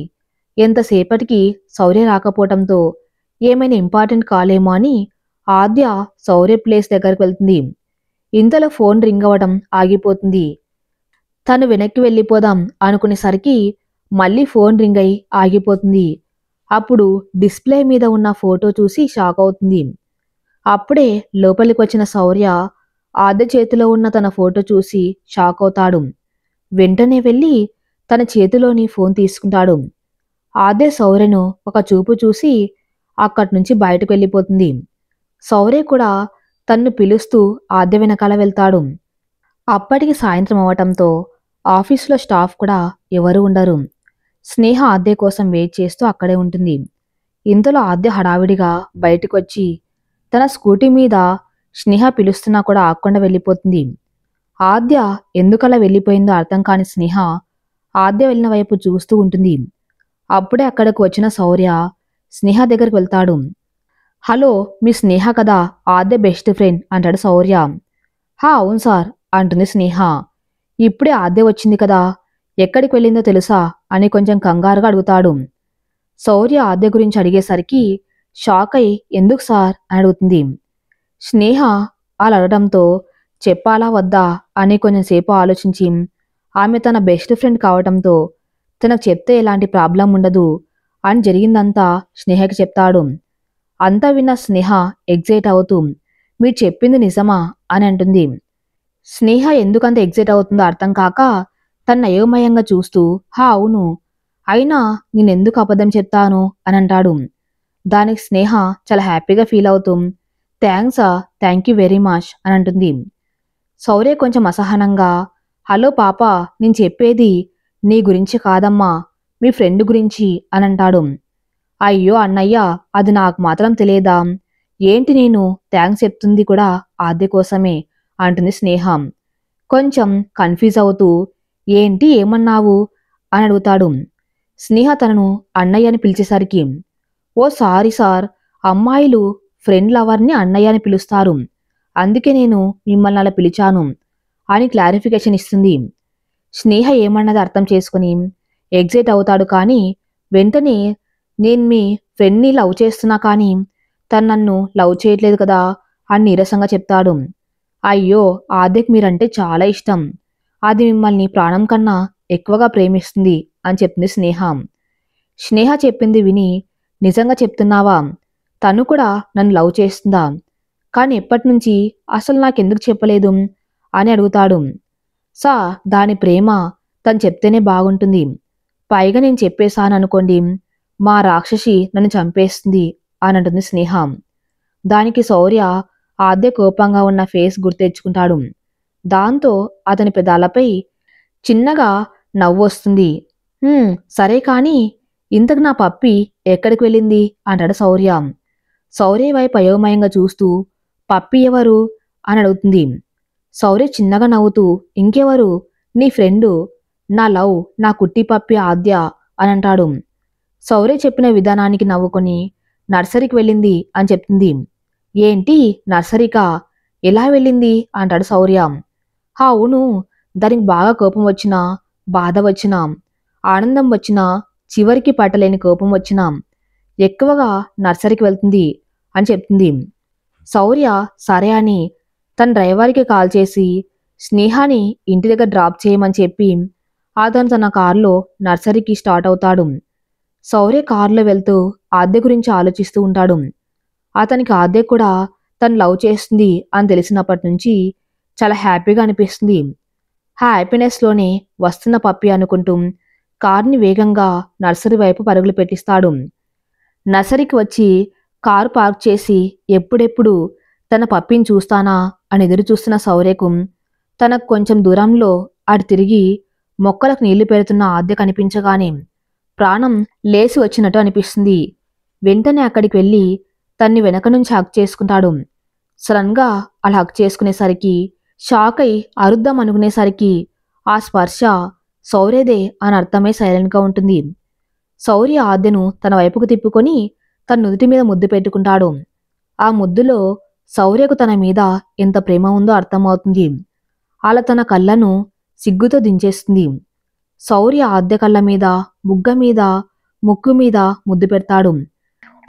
Speaker 1: ఎంతసేపటికి శౌర్య రాకపోవటంతో ఏమైనా ఇంపార్టెంట్ కాలేమో అని ఆద్య శౌర్య ప్లేస్ దగ్గరకు వెళ్తుంది. ఇంతలో ఫోన్ రింగ్ అవ్వడం ఆగిపోతుంది. తను వెనక్కి వెళ్ళిపోదాం అనుకునేసరికి మళ్ళీ ఫోన్ రింగ్ అయి ఆగిపోతుంది. అప్పుడు డిస్ప్లే మీద ఉన్న ఫోటో చూసి షాక్ అవుతుంది. అప్పుడే లోపలికి వచ్చిన శౌర్య ఆద్య చేతిలో ఉన్న తన ఫోటో చూసి షాక్ అవుతాడు. వెంటనే వెళ్ళి తన చేతిలోని ఫోన్ తీసుకుంటాడు. ఆద్య శౌర్యను ఒక చూపు చూసి అక్కడి నుంచి బయటకు వెళ్ళిపోతుంది. శౌర్య కూడా తన్ను పిలుస్తూ ఆద్య వెనకాల వెళ్తాడు. అప్పటికి సాయంత్రం అవటంతో ఆఫీసులో స్టాఫ్ కూడా ఎవరు ఉండరు. స్నేహ ఆద్య కోసం వెయిట్ చేస్తూ అక్కడే ఉంటుంది. ఇంతలో ఆద్య హడావిడిగా బయటకొచ్చి తన స్కూటీ మీద స్నేహ పిలుస్తున్నా కూడా ఆగకుండా వెళ్ళిపోతుంది. ఆద్య ఎందుకలా వెళ్ళిపోయిందో అర్థం కాని స్నేహ ఆద్య వెళ్ళిన వైపు చూస్తూ ఉంటుంది. అప్పుడే అక్కడకు వచ్చిన శౌర్య స్నేహ దగ్గరికి వెళ్తాడు. హలో, మీ స్నేహ కదా ఆద్య బెస్ట్ ఫ్రెండ్ అంటాడు శౌర్య. హా అవును సార్ అంటుంది స్నేహ. ఇప్పుడే ఆద్య వచ్చింది కదా, ఎక్కడికి వెళ్ళిందో తెలుసా అని కొంచెం కంగారుగా అడుగుతాడు. శౌర్య ఆద్య గురించి అడిగేసరికి షాక్ అయి ఎందుకు సార్ అని అడుగుతుంది. స్నేహ అలా అడగడంతో చెప్పాలా వద్దా అని కొంచెంసేపు ఆలోచించి ఆమె తన బెస్ట్ ఫ్రెండ్ కావటంతో తనకు చెప్తే ఎలాంటి ప్రాబ్లం ఉండదు అని జరిగిందంతా స్నేహకి చెప్తాడు. అంతా విన్న స్నేహ ఎగ్జైట్ అవుతూ మీరు చెప్పింది నిజమా అని అంటుంది. స్నేహ ఎందుకంత ఎగ్జైట్ అవుతుందో అర్థం కాక తన అయోమయంగా చూస్తూ హా అవును, అయినా నేనెందుకు అబద్ధం చెప్తాను అని అంటాడు. దానికి స్నేహ చాలా హ్యాపీగా ఫీల్ అవుతూ థ్యాంక్ యూ వెరీ మచ్ అని అంటుంది. శౌర్య కొంచెం అసహనంగా హలో పాప, నేను చెప్పేది నీ గురించి కాదమ్మా, మీ ఫ్రెండ్ గురించి అని అంటాడు. అయ్యో అన్నయ్య, అది నాకు మాత్రం తెలియదా ఏంటి, నేను థ్యాంక్స్ చెప్తుంది కూడా ఆద్య కోసమే అంటుంది స్నేహ. కొంచెం కన్ఫ్యూజ్ అవుతూ ఏంటి ఏమన్నావు అని అడుగుతాడు. స్నేహ తనను అన్నయ్య అని పిలిచేసరికి ఓ సారీ సార్, అమ్మాయిలు ఫ్రెండ్ లవర్ని అన్నయ్య అని పిలుస్తారు, అందుకే నేను మిమ్మల్ని అలా పిలిచాను అని క్లారిఫికేషన్ ఇస్తుంది. స్నేహ ఏమన్నది అర్థం చేసుకుని ఎగ్జైట్ అవుతాడు కానీ వెంటనే నేను మీ ఫ్రెండ్ని లవ్ చేస్తున్నా కానీ తను నన్ను లవ్ చేయట్లేదు కదా అని నీరసంగా చెప్తాడు. అయ్యో, ఆద్యకు మీరంటే చాలా ఇష్టం, అది మిమ్మల్ని ప్రాణం కన్నా ఎక్కువగా ప్రేమిస్తుంది అని చెప్పింది స్నేహ. స్నేహ చెప్పింది విని నిజంగా చెప్తున్నావా, తను కూడా నన్ను లవ్ చేస్తుందా, కానీ ఎప్పటినుంచి అసలు నాకెందుకు చెప్పలేదు అని అడుగుతాడు. సా దాని ప్రేమ తను చెప్తేనే బాగుంటుంది. పైగా నేను చెప్పేశాననుకోండి, మా రాక్షసి నన్ను చంపేస్తుంది అని అంటుంది స్నేహ. దానికి శౌర్య ఆద్య కోపంగా ఉన్న ఫేస్ గుర్తెచ్చుకుంటాడు. దాంతో అతని పెదాలపై చిన్నగా నవ్వొస్తుంది. సరే కాని ఇంతకు నా పప్పి ఎక్కడికి వెళ్ళింది అంటాడు శౌర్య. శౌర్య వైపు అయోమయంగా చూస్తూ పప్పి ఎవరు అని అడుగుతుంది. శౌర్య చిన్నగా నవ్వుతూ ఇంకెవరు, నీ ఫ్రెండు, నా లవ్, నా కుట్టి పప్పి ఆద్య అని అంటాడు. శౌర్య చెప్పిన విధానానికి నవ్వుకొని నర్సరీకి వెళ్ళింది అని చెప్తుంది. ఏంటి నర్సరీకా, ఎలా వెళ్ళింది అంటాడు శౌర్య. అవును, దానికి బాగా కోపం వచ్చినా, బాధ వచ్చినా, ఆనందం వచ్చినా, చివరికి పట్టలేని కోపం వచ్చినా ఎక్కువగా నర్సరీకి వెళ్తుంది అని చెప్తుంది. శౌర్య సరే అని తన డ్రైవర్కి కాల్ చేసి స్నేహాని ఇంటి దగ్గర డ్రాప్ చేయమని చెప్పి అతను తన కారులో నర్సరీకి స్టార్ట్ అవుతాడు. శౌర్య కారులో వెళ్తూ ఆద్య గురించి ఆలోచిస్తూ ఉంటాడు. అతనికి ఆద్య కూడా తను లవ్ చేస్తుంది అని తెలిసినప్పటి నుంచి చాలా హ్యాపీగా అనిపిస్తుంది. ఆ హ్యాపీనెస్లోనే వస్తున్న పప్పి అనుకుంటూ కారుని వేగంగా నర్సరీ వైపు పరుగులు పెట్టిస్తాడు. నర్సరీకి వచ్చి కారు పార్క్ చేసి ఎప్పుడెప్పుడు తన పప్పిని చూస్తానా అని ఎదురు చూస్తున్న శౌర్యకు తనకు కొంచెం దూరంలో అటు తిరిగి మొక్కలకు నీళ్లు పెడుతున్న ఆద్య కనిపించగానే ప్రాణం లేచి వచ్చినట్టు అనిపిస్తుంది. వెంటనే అక్కడికి వెళ్ళి తన్ని వెనక నుంచి హక్ చేసుకుంటాడు. సడన్గా అలా హక్ చేసుకునేసరికి షాక్ అయి అరుద్దాం అనుకునేసరికి ఆ స్పర్శ శౌర్యదే అని అర్థమై సైలెంట్గా ఉంటుంది. శౌర్య ఆద్యను తన వైపుకు తిప్పుకొని తన నుదుటి మీద ముద్దు పెట్టుకుంటాడు. ఆ ముద్దులో శౌర్యకు తన మీద ఎంత ప్రేమ ఉందో అర్థమవుతుంది. అలా తన కళ్ళను సిగ్గుతో దించేస్తుంది. శౌర్య ఆద్య కళ్ళ మీద, బుగ్గ మీద, ముక్కు మీద ముద్దు పెడతాడు.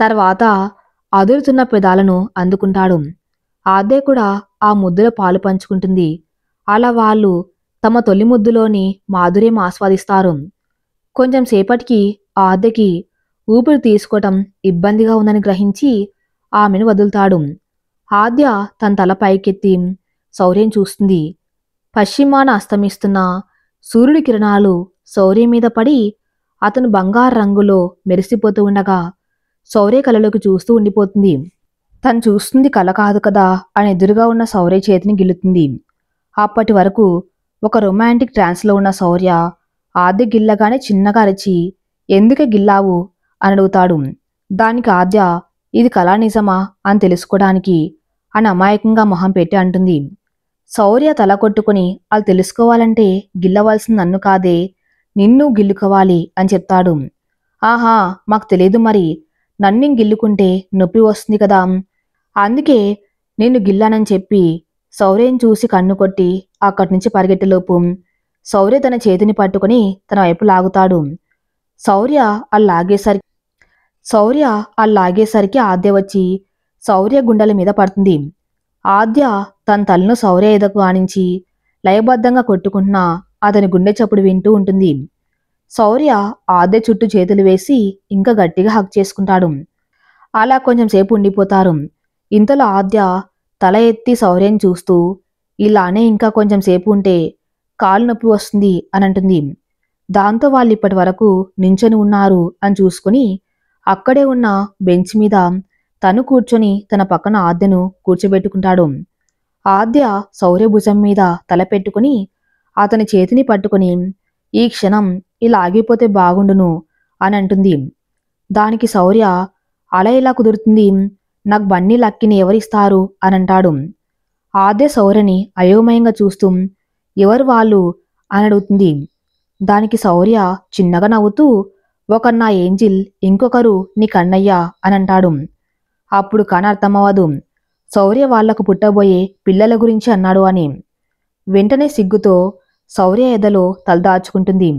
Speaker 1: తర్వాత అదురుతున్న పెదాలను అందుకుంటాడు. ఆద్య కూడా ఆ ముద్దులో పాలు పంచుకుంటుంది. అలా వాళ్ళు తమ తొలి ముద్దులోని మాధుర్యం ఆస్వాదిస్తారు. కొంచెం సేపటికి ఆద్యకి ఊపిరి తీసుకోవటం ఇబ్బందిగా ఉందని గ్రహించి ఆమెను వదులుతాడు. ఆద్య తన తల పైకెత్తి శౌర్యం చూస్తుంది. పశ్చిమాన అస్తమిస్తున్న సూర్యుడి కిరణాలు శౌర్య మీద పడి అతను బంగారు రంగులో మెరిసిపోతూ ఉండగా శౌర్య కలలోకి చూస్తూ ఉండిపోతుంది. తను చూస్తుంది కల కాదు కదా అని ఎదురుగా ఉన్న శౌర్య చేతిని గిల్లుతుంది. అప్పటి వరకు ఒక రొమాంటిక్ ట్రాన్స్లో ఉన్న శౌర్య ఆద్య గిల్లగానే చిన్నగా అరిచి ఎందుకే గిల్లావు అని అడుగుతాడు. దానికి ఆద్య ఇది కళా నిజమా అని తెలుసుకోవడానికి అని అమాయకంగా మొహం పెట్టి అంటుంది. శౌర్య తల కొట్టుకుని అది తెలుసుకోవాలంటే గిల్లవలసింది నన్ను కాదే, నిన్ను గిల్లుకోవాలి అని చెప్తాడు. ఆహా, మాకు తెలీదు మరి, నన్ను గిల్లుకుంటే నొప్పి వస్తుంది కదా, అందుకే నిన్ను గిల్లానని చెప్పి శౌర్యని చూసి కన్ను కొట్టి అక్కడి నుంచి పరిగెట్టేలోపు శౌర్య తన చేతిని పట్టుకుని తన వైపు లాగుతాడు. శౌర్య లాగేసరికి ఆద్య వచ్చి శౌర్య గుండెల మీద పడుతుంది. ఆద్య తన తలను శౌర్య ఎదకు ఆనించి లయబద్ధంగా కొట్టుకుంటున్నా అతని గుండె చప్పుడు వింటూ ఉంటుంది. శౌర్య ఆద్య చుట్టూ చేతులు వేసి ఇంకా గట్టిగా హక్ చేసుకుంటాడు. అలా కొంచెం సేపు ఉండిపోతారు. ఇంతలో ఆద్య తల ఎత్తి శౌర్యని చూస్తూ ఇలానే ఇంకా కొంచెం సేపు ఉంటే కాలు నొప్పి వస్తుంది అని అంటుంది. దాంతో వాళ్ళు ఇప్పటి వరకు నించొని ఉన్నారు అని చూసుకుని అక్కడే ఉన్న బెంచ్ మీద తను కూర్చొని తన పక్కన ఆద్యను కూర్చోబెట్టుకుంటాడు. ఆద్య శౌర్య భుజం మీద తల పెట్టుకుని అతని చేతిని పట్టుకుని ఈ క్షణం ఇలా ఆగిపోతే బాగుండును అని అంటుంది. దానికి శౌర్య అలా ఇలా కుదురుతుంది, నాకు బన్నీ లక్కిని ఎవరిస్తారు అని అంటాడు. ఆద్య శౌర్యని అయోమయంగా చూస్తూ ఎవరు వాళ్ళు అని అడుగుతుంది. దానికి శౌర్య చిన్నగా నవ్వుతూ ఒకరు నా ఏంజిల్, ఇంకొకరు నీ కన్నయ్య అని అంటాడు. అప్పుడు కాని అర్థమవ్వదు శౌర్య వాళ్లకు పుట్టబోయే పిల్లల గురించి అన్నాడు అని. వెంటనే సిగ్గుతో శౌర్య ఎదలో తలదాచుకుంటుంది.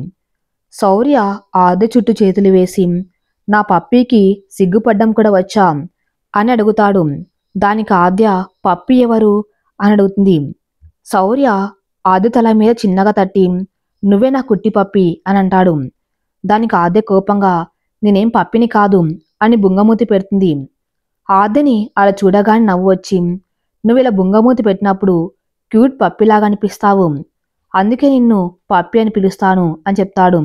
Speaker 1: శౌర్య ఆద్య చుట్టూ చేతులు వేసి నా పప్పీకి సిగ్గుపడ్డం కూడా వచ్చా అని అడుగుతాడు. దానికి ఆద్య పప్పి ఎవరు అని అడుగుతుంది. శౌర్య ఆద్య తల మీద చిన్నగా తట్టి నువ్వే నా కుట్టి పప్పి అని అంటాడు. దానికి ఆద్య కోపంగా నేనేం పప్పిని కాదు అని బుంగమూతి పెడుతుంది. ఆద్యని అలా చూడగానే నవ్వు వచ్చి నువ్వు ఇలా బుంగమూతి పెట్టినప్పుడు క్యూట్ పప్పిలాగా అనిపిస్తావు. అందుకే నిన్ను పప్పి అని పిలుస్తాను అని చెప్తాడు.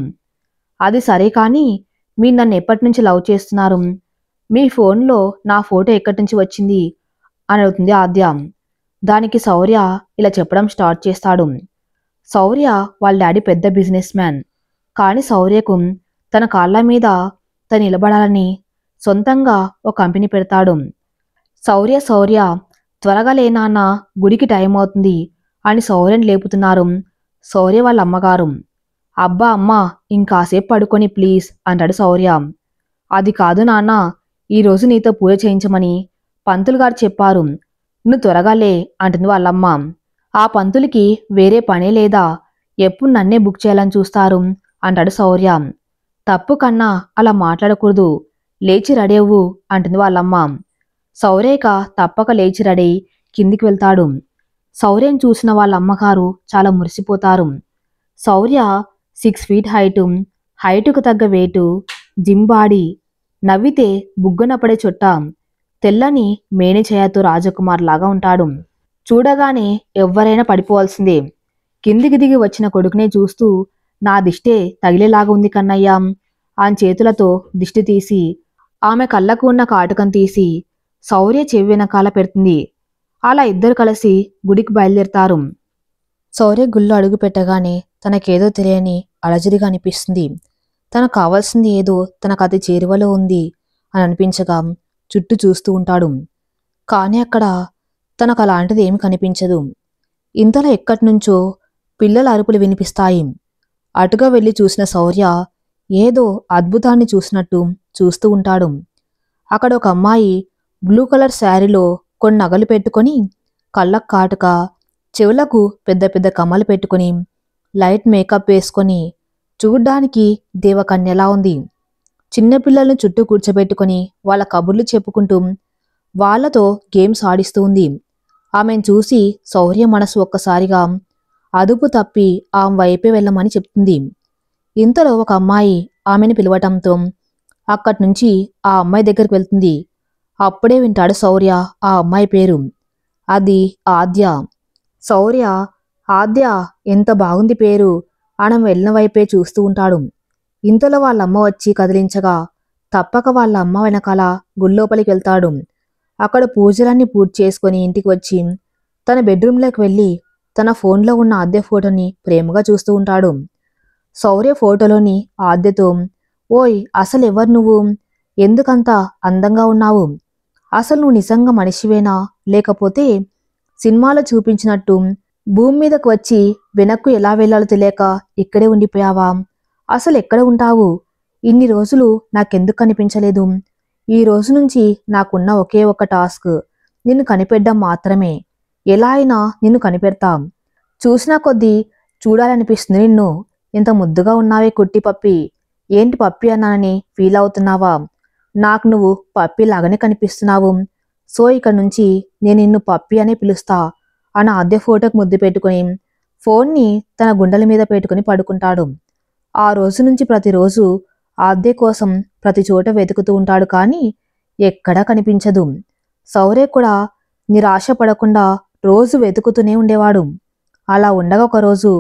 Speaker 1: అది సరే కానీ మీరు నన్ను ఎప్పటినుంచి లవ్ చేస్తున్నారు? మీ ఫోన్లో నా ఫోటో ఎక్కడి నుంచి వచ్చింది అని అడుగుతుంది ఆద్య. దానికి శౌర్య ఇలా చెప్పడం స్టార్ట్ చేస్తాడు. శౌర్య వాళ్ళ డాడీ పెద్ద బిజినెస్ మ్యాన్. కానీ శౌర్యకు తన కాళ్ళ మీద తను నిలబడాలని సొంతంగా ఒక కంపెనీ పెడతాడు. శౌర్య త్వరగా లే నాన్న, గుడికి టైం అవుతుంది అని శౌర్యని లేపుతున్నారు శౌర్య వాళ్ళ అమ్మగారు. అబ్బా అమ్మా, ఇంకాసేపు పడుకొని ప్లీజ్ అంటాడు శౌర్య. అది కాదు నాన్న, ఈరోజు నీతో పూజ చేయించమని పంతులు గారు చెప్పారు, నువ్వు త్వరగా లే అంటుంది వాళ్ళమ్మ. ఆ పంతులకి వేరే పనే లేదా, ఎప్పుడు నన్నే బుక్ చేయాలని చూస్తారు అంటాడు శౌర్య. తప్పు కన్నా అలా మాట్లాడకూడదు, లేచి రెడీ అవ్వు అంటుంది వాళ్ళమ్మ. శౌర్యక తప్పక లేచి రెడీ కిందికి వెళ్తాడు. శౌర్యని చూసిన వాళ్ళ అమ్మగారు చాలా మురిసిపోతారు. శౌర్య 6 ఫీట్ హైటుకు తగ్గ వెయిటు, జిమ్ బాడీ, నవ్వితే బుగ్గన పడే చుట్ట, తెల్లని మేనిచేయతో రాజకుమార్ లాగా ఉంటాడు. చూడగానే ఎవ్వరైనా పడిపోవాల్సిందే. కిందికి దిగి వచ్చిన కొడుకునే చూస్తూ నా దిష్టే తగిలేలాగా ఉంది కన్నయ్య ఆయన చేతులతో దిష్టి తీసి ఆమె కళ్ళకు ఉన్న కాటుకం తీసి శౌర్య చెవి వెనకాల పెడుతుంది. అలా ఇద్దరు కలిసి గుడికి బయలుదేరతారు. శౌర్య గుళ్ళు అడుగు పెట్టగానే తనకేదో తెలియని అలజడిగా అనిపిస్తుంది. తనకు కావాల్సింది ఏదో తనకు అతి చేరువలో ఉంది అని అనిపించగా చుట్టూ చూస్తూ ఉంటాడు. కానీ అక్కడ తనకు అలాంటిది ఏమి కనిపించదు. ఇంతలో ఎక్కడినుంచో పిల్లల అరుపులు వినిపిస్తాయి. అటుగా వెళ్ళి చూసిన శౌర్య ఏదో అద్భుతాన్ని చూసినట్టు చూస్తూ ఉంటాడు. అక్కడ ఒక అమ్మాయి బ్లూ కలర్ శారీలో కొన్ని నగలు పెట్టుకొని, కళ్ళకు కాటుక, చెవులకు పెద్ద పెద్ద కమ్మలు పెట్టుకుని, లైట్ మేకప్ వేసుకొని చూడ్డానికి దేవకన్యలా ఉంది. చిన్నపిల్లలను చుట్టూ కూర్చోబెట్టుకుని వాళ్ళ కబుర్లు చెప్పుకుంటూ వాళ్లతో గేమ్స్ ఆడిస్తూ ఉంది. ఆమెను చూసి శౌర్య మనసు ఒక్కసారిగా అదుపు తప్పి ఆమె వైపే వెళ్ళమని చెప్తుంది. ఇంతలో ఒక అమ్మాయి ఆమెను పిలవటంతో అక్కడ్నుంచి ఆ అమ్మాయి దగ్గరికి వెళ్తుంది. అప్పుడే వింటాడు శౌర్య ఆ అమ్మాయి పేరు. అది ఆద్య. శౌర్య ఆద్య ఎంత బాగుంది పేరు ఆమె వెళ్ళిన వైపే చూస్తూ ఉంటాడు. ఇంతలో వాళ్ళమ్మ వచ్చి కదిలించగా తప్పక వాళ్ళ అమ్మ వెనకాల గుళ్ళోపలికి వెళ్తాడు. అక్కడ పూజలన్నీ పూర్తి చేసుకుని ఇంటికి వచ్చి తన బెడ్రూమ్లోకి వెళ్ళి తన ఫోన్లో ఉన్న ఆద్య ఫోటోని ప్రేమగా చూస్తూ ఉంటాడు. శౌర్య ఫోటోలోని ఆద్యతో, ఓయ్ అసలు ఎవరు నువ్వు, ఎందుకంత అందంగా ఉన్నావు, అసలు నువ్వు నిజంగా మనిషివేనా, లేకపోతే సినిమాలో చూపించినట్టు భూమి మీదకు వచ్చి వెనక్కు ఎలా వెళ్ళాలో తెలియక ఇక్కడే ఉండిపోయావా, అసలు ఎక్కడ ఉంటావు, ఇన్ని రోజులు నాకెందుకు కనిపించలేదు, ఈ రోజు నుంచి నాకున్న ఒకే ఒక టాస్క్ నిన్ను కనిపెట్టడం మాత్రమే, ఎలా అయినా నిన్ను కనిపెడతాం, చూసినా కొద్దీ చూడాలనిపిస్తుంది నిన్ను, ఇంత ముద్దుగా ఉన్నావే కుట్టి పప్పి, ఏంటి పప్పి అన్నానని ఫీల్ అవుతున్నావా, నాకు నువ్వు పప్పి లాగానే కనిపిస్తున్నావు, సో ఇక నుంచి నేను నిన్ను పప్పి అనే పిలుస్తా అని ఆద్య ఫోటోకి ముద్దు పెట్టుకుని ఫోన్ని తన గుండెల మీద పెట్టుకుని పడుకుంటాడు. ఆ రోజు నుంచి ప్రతిరోజు ఆద్య కోసం ప్రతి చోట వెతుకుతూ ఉంటాడు. కానీ ఎక్కడా కనిపించదు. శౌర్య కూడా నిరాశ పడకుండా రోజు వెతుకుతూనే ఉండేవాడు. అలా ఉండగా ఒకరోజు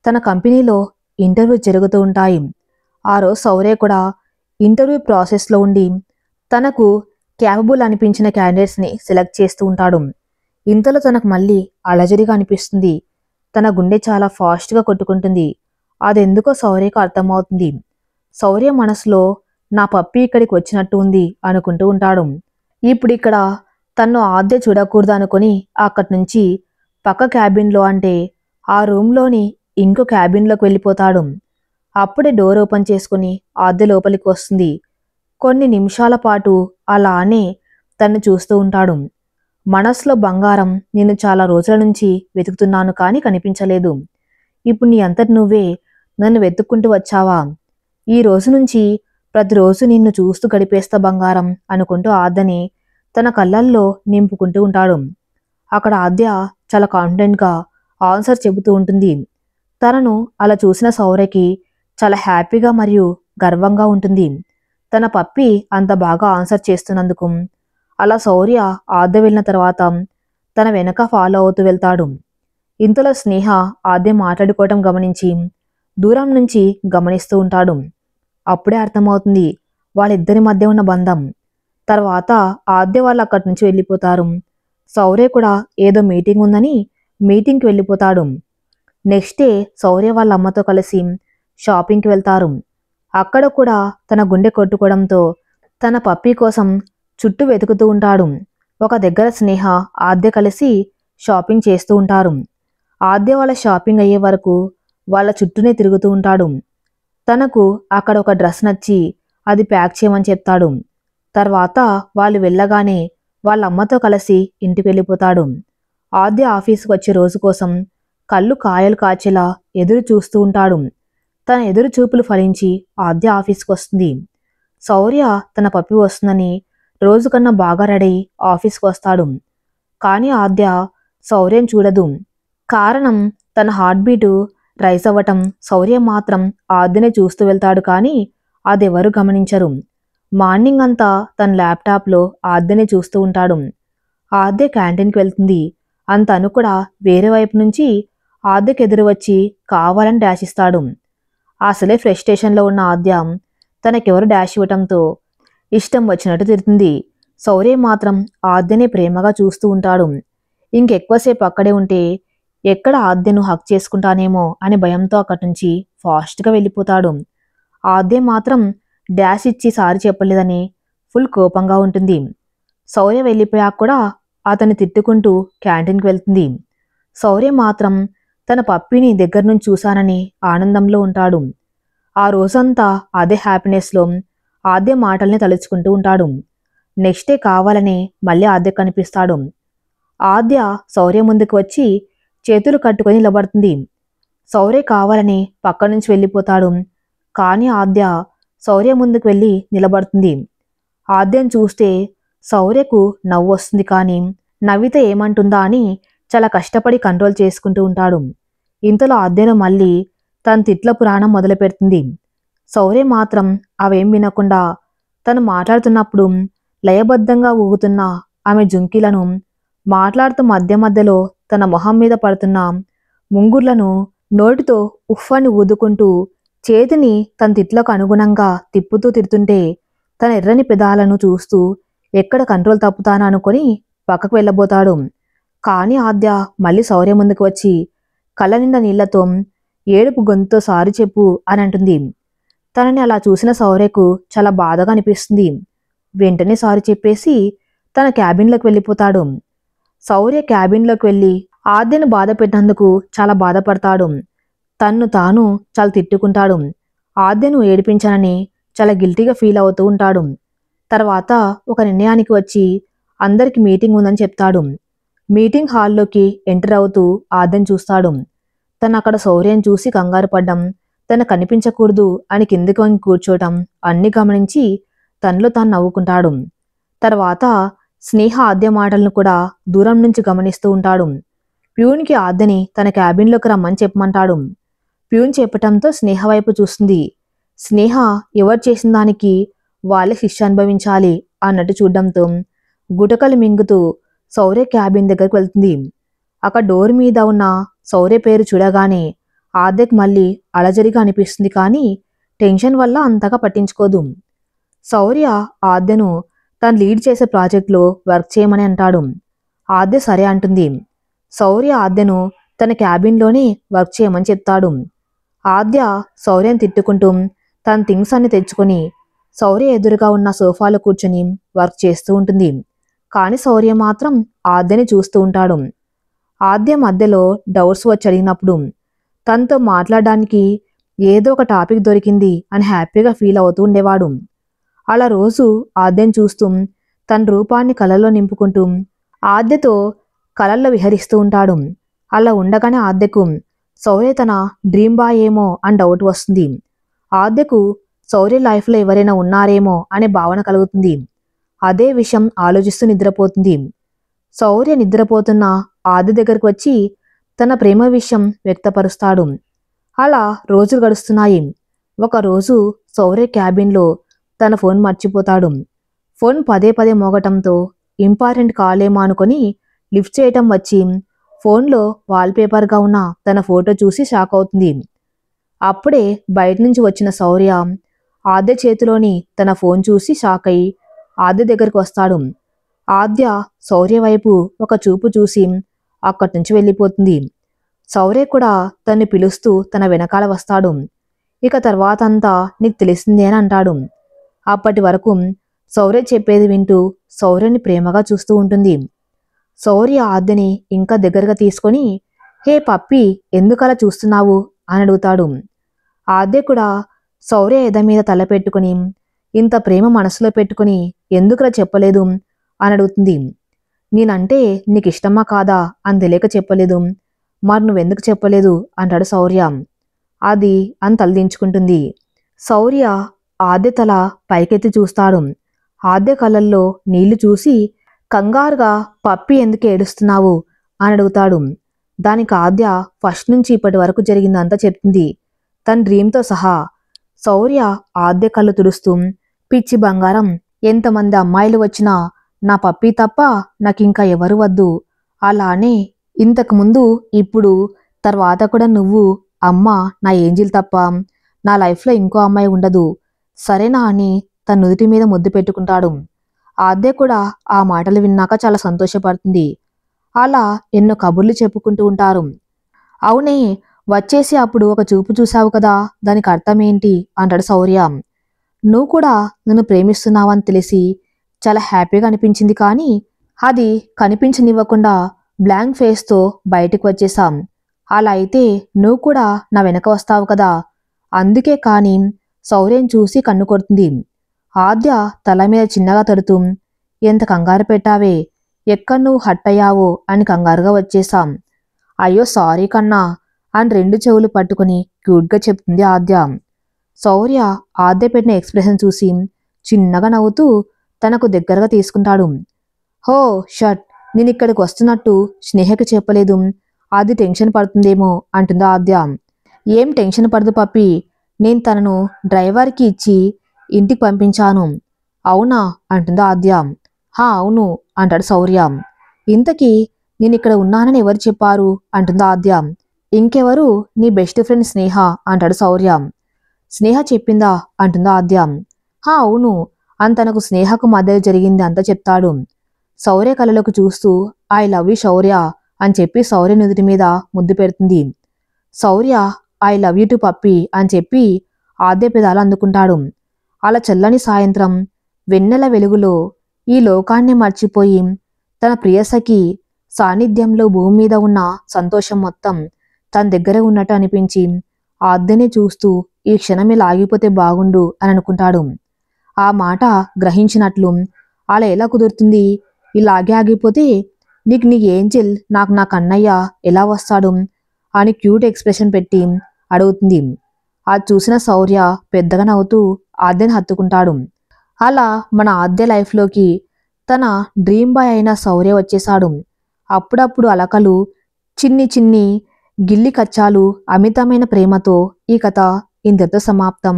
Speaker 1: తన కంపెనీలో ఇంటర్వ్యూ జరుగుతూ ఉంటాయి. ఆ రోజు శౌర్య కూడా ఇంటర్వ్యూ ప్రాసెస్లో ఉండి తనకు క్యాపబుల్ అనిపించిన క్యాండిడేట్స్ని సెలెక్ట్ చేస్తూ ఉంటాడు. ఇంతలో తనకు మళ్ళీ అలజడిగా అనిపిస్తుంది. తన గుండె చాలా ఫాస్ట్గా కొట్టుకుంటుంది. అదెందుకో శౌర్యకు అర్థమవుతుంది. శౌర్య మనసులో నా పప్పి ఇక్కడికి వచ్చినట్టు ఉంది అనుకుంటూ ఉంటాడు. ఇప్పుడు ఇక్కడ తన్ను ఆద్య చూడకూడదు అనుకుని అక్కడి నుంచి పక్క క్యాబిన్లో, అంటే ఆ రూమ్లోని ఇంకో క్యాబిన్లోకి వెళ్ళిపోతాడు. అప్పుడే డోర్ ఓపెన్ చేసుకుని ఆద్య లోపలికి వస్తుంది. కొన్ని నిమిషాల పాటు అలానే తన్ను చూస్తూ ఉంటాడు. మనసులో బంగారం, నేను చాలా రోజుల నుంచి వెతుకుతున్నాను కానీ కనిపించలేదు, ఇప్పుడు నీ అంతటి నువ్వే నన్ను వెతుక్కుంటూ వచ్చావా, ఈ రోజు నుంచి ప్రతిరోజు నిన్ను చూస్తూ గడిపేస్తా బంగారం అనుకుంటూ ఆద్యని తన కళ్ళల్లో నింపుకుంటూ ఉంటాడు. అక్కడ ఆద్య చాలా కాన్ఫిడెంట్గా ఆన్సర్ చెబుతూ ఉంటుంది. తనను అలా చూసిన శౌర్యకి చాలా హ్యాపీగా మరియు గర్వంగా ఉంటుంది. తన పప్పి అంత బాగా ఆన్సర్ చేస్తున్నందుకు. అలా శౌర్య ఆద్య వెళ్ళిన తర్వాత తన వెనక ఫాలో అవుతూ వెళ్తాడు. ఇంతలో స్నేహ ఆద్య మాట్లాడుకోవటం గమనించి దూరం నుంచి గమనిస్తూ ఉంటాడు. అప్పుడే అర్థమవుతుంది వాళ్ళిద్దరి మధ్య ఉన్న బంధం. తర్వాత ఆద్య వాళ్ళు అక్కడి నుంచి వెళ్ళిపోతారు. శౌర్య కూడా ఏదో మీటింగ్ ఉందని మీటింగ్కి వెళ్ళిపోతాడు. నెక్స్ట్ డే శౌర్య వాళ్ళ అమ్మతో కలిసి షాపింగ్కి వెళ్తారు. అక్కడ కూడా తన గుండె కొట్టుకోవడంతో తన పప్పీ కోసం చుట్టూ వెతుకుతూ ఉంటాడు. ఒక దగ్గర స్నేహ ఆద్య కలిసి షాపింగ్ చేస్తూ ఉంటారు. ఆద్య వాళ్ళ షాపింగ్ అయ్యే వరకు వాళ్ళ చుట్టూనే తిరుగుతూ ఉంటాడు. తనకు అక్కడ ఒక డ్రెస్ నచ్చి అది ప్యాక్ చేయమని చెప్తాడు. తర్వాత వాళ్ళు వెళ్ళగానే వాళ్ళ అమ్మతో కలిసి ఇంటికి వెళ్ళిపోతాడు. ఆద్య ఆఫీస్కి వచ్చే రోజు కోసం కళ్ళు కాయలు కాచేలా ఎదురు చూస్తూ ఉంటాడు. తన ఎదురు చూపులు ఫలించి ఆద్య ఆఫీస్కి వస్తుంది. శౌర్య తన పప్పి వస్తుందని రోజుకన్నా బాగా రెడీ ఆఫీస్కి వస్తాడు. కానీ ఆద్య శౌర్యం చూడదు. కారణం తన హార్ట్ బీటు రైజ్ అవ్వటం. శౌర్య మాత్రం ఆద్యనే చూస్తూ వెళ్తాడు కానీ అదెవరూ గమనించరు. మార్నింగ్ అంతా తన ల్యాప్టాప్లో ఆద్యనే చూస్తూ ఉంటాడు. ఆద్య క్యాంటీన్కి వెళ్తుంది. అంత అను కూడా వేరే వైపు నుంచి ఆద్యకు ఎదురు వచ్చి కావాలని డాష్ ఇస్తాడు. అసలే ఫ్రస్ట్రేషన్లో ఉన్న ఆద్య తనకెవరు డాష్ ఇవ్వటంతో ఇష్టం వచ్చినట్టు తిడుతుంది. శౌర్య మాత్రం ఆద్యనే ప్రేమగా చూస్తూ ఉంటాడు. ఇంకెక్కువసేపు అక్కడే ఉంటే ఎక్కడ ఆద్యను హక్ చేసుకుంటానేమో అనే భయంతో అక్కడి నుంచి ఫాస్ట్గా వెళ్ళిపోతాడు. ఆద్య మాత్రం డాష్ ఇచ్చి సారీ చెప్పలేదని ఫుల్ కోపంగా ఉంటుంది. శౌర్య వెళ్ళిపోయాక కూడా అతన్ని తిట్టుకుంటూ క్యాంటీన్కి వెళ్తుంది. శౌర్య మాత్రం తన పప్పీని దగ్గర నుంచి చూశానని ఆనందంలో ఉంటాడు. ఆ రోజంతా అదే హ్యాపీనెస్లో ఆద్య మాటల్ని తలుచుకుంటూ ఉంటాడు. నెక్స్ట్ డే కావాలని మళ్ళీ ఆద్య కనిపిస్తాడు. ఆద్య శౌర్య ముందుకు వచ్చి చేతులు కట్టుకొని నిలబడుతుంది. శౌర్య కావాలని పక్క నుంచి వెళ్ళిపోతాడు. కానీ ఆద్య శౌర్య ముందుకు వెళ్ళి నిలబడుతుంది. ఆద్యను చూస్తే శౌర్యకు నవ్వు వస్తుంది కానీ నవ్వితే ఏమంటుందా అని చాలా కష్టపడి కంట్రోల్ చేసుకుంటూ ఉంటాడు. ఇంతలో ఆద్యను మళ్ళీ తన తిట్ల పురాణం మొదలు పెడుతుంది. శౌర్య మాత్రం అవేం వినకుండా తను మాట్లాడుతున్నప్పుడు లయబద్ధంగా ఊగుతున్న ఆమె జుంకీలను మాట్లాడుతూ మధ్య మధ్యలో తన మొహం మీద పడుతున్న ముంగుర్లను నోటితో ఉఫ్ఫని ఊదుకుంటూ చేతిని తన తిట్లకు అనుగుణంగా తిప్పుతూ తిడుతుంటే తన ఎర్రని పెదాలను చూస్తూ ఎక్కడ కంట్రోల్ తప్పుతానా అనుకొని పక్కకు వెళ్ళబోతాడు. కానీ ఆద్య మళ్ళీ శౌర్య ముందుకు వచ్చి కళ్ళ నిండా నీళ్లతో ఏడుపు గొంతుతో సారీ చెప్పు అని అంటుంది. తనని అలా చూసిన శౌర్యకు చాలా బాధగా అనిపిస్తుంది. వెంటనే సారీ చెప్పేసి తన క్యాబిన్లోకి వెళ్ళిపోతాడు. శౌర్య క్యాబిన్లోకి వెళ్ళి ఆద్యను బాధ పెట్టినందుకు చాలా బాధపడతాడు. తన్ను తాను చాలా తిట్టుకుంటాడు. ఆద్యను ఏడిపించానని చాలా గిల్టీగా ఫీల్ అవుతూ ఉంటాడు. తర్వాత ఒక నిర్ణయానికి వచ్చి అందరికి మీటింగ్ ఉందని చెప్తాడు. మీటింగ్ హాల్లోకి ఎంటర్ అవుతూ ఆద్యను చూస్తాడు. తను అక్కడ శౌర్యను చూసి కంగారు పడ్డం, తను కనిపించకూడదు అని కిందకి వంగి కూర్చోవటం అన్ని గమనించి తనలో తాను నవ్వుకుంటాడు. తర్వాత స్నేహ ఆద్య మాటలను కూడా దూరం నుంచి గమనిస్తూ ఉంటాడు. ప్యూన్కి ఆద్యని తన క్యాబిన్లోకి రమ్మని చెప్పమంటాడు. ప్యూన్ చెప్పటంతో స్నేహ వైపు చూస్తుంది. స్నేహ ఎవరు చేసిన దానికి వాళ్ళే శిక్ష అనుభవించాలి అన్నట్టు చూడడంతో గుటకలు మింగుతూ శౌర్య క్యాబిన్ దగ్గరికి వెళ్తుంది. అక్కడ డోర్ మీద ఉన్న శౌర్య పేరు చూడగానే ఆద్యకు మళ్ళీ అలజడిగా అనిపిస్తుంది కానీ టెన్షన్ వల్ల అంతగా పట్టించుకోదు. శౌర్య ఆద్యను తను లీడ్ చేసే ప్రాజెక్ట్లో వర్క్ చేయమని అంటాడు. ఆద్య సరే అంటుంది. శౌర్య ఆద్యను తన క్యాబిన్లోనే వర్క్ చేయమని చెప్తాడు. ఆద్య శౌర్యను తిట్టుకుంటూ తన థింగ్స్ అన్ని తెచ్చుకొని శౌర్య ఎదురుగా ఉన్న సోఫాలో కూర్చొని వర్క్ చేస్తూ ఉంటుంది. కానీ శౌర్య మాత్రం ఆద్యని చూస్తూ ఉంటాడు. ఆద్య మధ్యలో డౌట్స్ వచ్చి అడిగినప్పుడు తనతో మాట్లాడడానికి ఏదో ఒక టాపిక్ దొరికింది అని హ్యాపీగా ఫీల్ అవుతూ ఉండేవాడు. అలా రోజు ఆద్యను చూస్తూ తన రూపాన్ని కళల్లో నింపుకుంటూ ఆద్యతో కళల్లో విహరిస్తూ ఉంటాడు. అలా ఉండగానే ఆద్యకు శౌర్య తన డ్రీమ్ బాయ్ ఏమో అని డౌట్ వస్తుంది. ఆద్యకు శౌర్య లైఫ్లో ఎవరైనా ఉన్నారేమో అనే భావన కలుగుతుంది. అదే విషయం ఆలోచిస్తూ నిద్రపోతుంది. శౌర్య నిద్రపోతున్న ఆద్య దగ్గరకు వచ్చి తన ప్రేమ విషయం వ్యక్తపరుస్తాడు. అలా రోజులు గడుస్తున్నాయి. ఒకరోజు శౌర్య క్యాబిన్లో తన ఫోన్ మర్చిపోతాడు. ఫోన్ పదే పదే మోగటంతో ఇంపార్టెంట్ కాల్ ఏమో అనుకొని లిఫ్ట్ చేయటం వచ్చి ఫోన్లో వాల్పేపర్గా ఉన్న తన ఫోటో చూసి షాక్ అవుతుంది. అప్పుడే బయట నుంచి వచ్చిన శౌర్య ఆద్య చేతిలోని తన ఫోన్ చూసి షాక్ అయి ఆద్య దగ్గరికి వస్తాడు. ఆద్య శౌర్య వైపు ఒక చూపు చూసి అక్కడి నుంచి వెళ్ళిపోతుంది. శౌర్య కూడా తన్ని పిలుస్తూ తన వెనకాల వస్తాడు. ఇక తర్వాత అంతా నీకు తెలిసిందే అని అంటాడు. అప్పటి వరకు శౌర్య చెప్పేది వింటూ శౌర్యని ప్రేమగా చూస్తూ ఉంటుంది. శౌర్య ఆద్యని ఇంకా దగ్గరగా తీసుకొని హే పప్పి ఎందుకలా చూస్తున్నావు అని అడుగుతాడు. ఆద్య కూడా శౌర్య ఎద మీద తల పెట్టుకుని ఇంత ప్రేమ మనసులో పెట్టుకుని ఎందుకులా చెప్పలేదు అని అడుగుతుంది. నేనంటే నీకు ఇష్టమా కాదా అని తెలియక చెప్పలేదు, మరి నువ్వెందుకు చెప్పలేదు అంటాడు శౌర్య. అది అని తలదించుకుంటుంది. శౌర్య ఆద్య తల పైకెత్తి చూస్తాడు. ఆద్య కళ్ళల్లో నీళ్లు చూసి కంగారుగా పప్పి ఎందుకు ఏడుస్తున్నావు అని అడుగుతాడు. దానికి ఆద్య ఫస్ట్ నుంచి ఇప్పటి వరకు జరిగిందంతా చెప్తుంది, తన డ్రీమ్తో సహా. శౌర్య ఆద్య కళ్ళు తుడుస్తూ పిచ్చి బంగారం, ఎంతమంది అమ్మాయిలు వచ్చినా నా పప్పి తప్ప నాకింకా ఎవరు వద్దు. అలానే ఇంతకుముందు ఇప్పుడు తర్వాత కూడా నువ్వు అమ్మ నా ఏంజిల్ తప్ప నా లైఫ్లో ఇంకో అమ్మాయి ఉండదు సరేనా అని తన నుదుటి మీద ముద్దు పెట్టుకుంటాడు. ఆద్య కూడా ఆ మాటలు విన్నాక చాలా సంతోషపడుతుంది. అలా ఎన్నో కబుర్లు చెప్పుకుంటూ ఉంటారు. అవునే వచ్చేసి అప్పుడు ఒక చూపు చూశావు కదా, దానికి అర్థం ఏంటి అంటాడు శౌర్య. నువ్వు కూడా నన్ను ప్రేమిస్తున్నావని తెలిసి చాలా హ్యాపీగా అనిపించింది, కానీ అది కనిపించనివ్వకుండా బ్లాంక్ ఫేస్తో బయటికి వచ్చేసాం. అలా అయితే నువ్వు కూడా నా వెనక వస్తావు కదా, అందుకే కానీ శౌర్యం చూసి కన్ను కొడుతుంది. ఆద్య తల మీద చిన్నగా తడుతూ ఎంత కంగారు పెట్టావే, ఎక్కడ నువ్వు హట్ అయ్యావో అని కంగారుగా వచ్చేసాం. అయ్యో సారీ కన్నా అని రెండు చెవులు పట్టుకుని క్యూట్గా చెప్తుంది ఆద్య. శౌర్య ఆద్య పెట్టిన ఎక్స్ప్రెషన్ చూసి చిన్నగా నవ్వుతూ తనకు దగ్గరగా తీసుకుంటాడు. హో షట్, నేను ఇక్కడికి వస్తున్నట్టు స్నేహకి చెప్పలేదు, ఆది టెన్షన్ పడుతుందేమో అంటుంది ఆద్య. ఏం టెన్షన్ పడదు పప్పి, నేను తనను డ్రైవర్కి ఇచ్చి ఇంటికి పంపించాను. అవునా అంటుంది ఆద్య. హా అవును అంటాడు శౌర్య. ఇంతకీ నేను ఇక్కడ ఉన్నానని ఎవరు చెప్పారు అంటుంది ఆద్య. ఇంకెవరు, నీ బెస్ట్ ఫ్రెండ్ స్నేహ అంటాడు శౌర్య. స్నేహ చెప్పిందా అంటుంది ఆద్య. హా అవును అని తనకు స్నేహకు మధ్య జరిగింది అంతా చెప్తాడు. శౌర్య కళ్ళలోకి చూస్తూ ఐ లవ్ యూ శౌర్య అని చెప్పి శౌర్య నుదుటి మీద ముద్దు పెడుతుంది. శౌర్య ఐ లవ్ యూ టు పప్పి అని చెప్పి ఆద్య పెదాలు అందుకుంటాడు. అలా చల్లని సాయంత్రం వెన్నెల వెలుగులో ఈ లోకాన్ని మర్చిపోయి తన ప్రియసఖి సాన్నిధ్యంలో భూమి మీద ఉన్న సంతోషం మొత్తం తన దగ్గర ఉన్నట్టు అనిపించి ఆద్యని చూస్తూ ఈ క్షణమే లాగిపోతే బాగుండు అని అనుకుంటాడు. ఆ మాట గ్రహించినట్లు అలా ఎలా కుదురుతుంది, ఇలాగే ఆగిపోతే నీకు నీ ఏంజెల్ నాకు నా కన్నయ్య ఎలా వస్తాడు అని క్యూట్ ఎక్స్ప్రెషన్ పెట్టి అడుగుతుంది. అది చూసిన శౌర్య పెద్దగా నవ్వుతూ ఆద్యని హత్తుకుంటాడు. అలా మన ఆద్య లైఫ్లోకి తన డ్రీమ్ బాయ్ అయిన శౌర్య వచ్చేశాడు. అప్పుడప్పుడు అలకలు, చిన్ని చిన్ని గిల్లి కచ్చాలు, అమితమైన ప్రేమతో ఈ కథ ఇంతటితో సమాప్తం.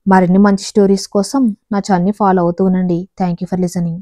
Speaker 1: మరిన్ని మంచి స్టోరీస్ కోసం నా ఛానల్ని ఫాలో అవుతూ ఉండండి. Thank you for listening.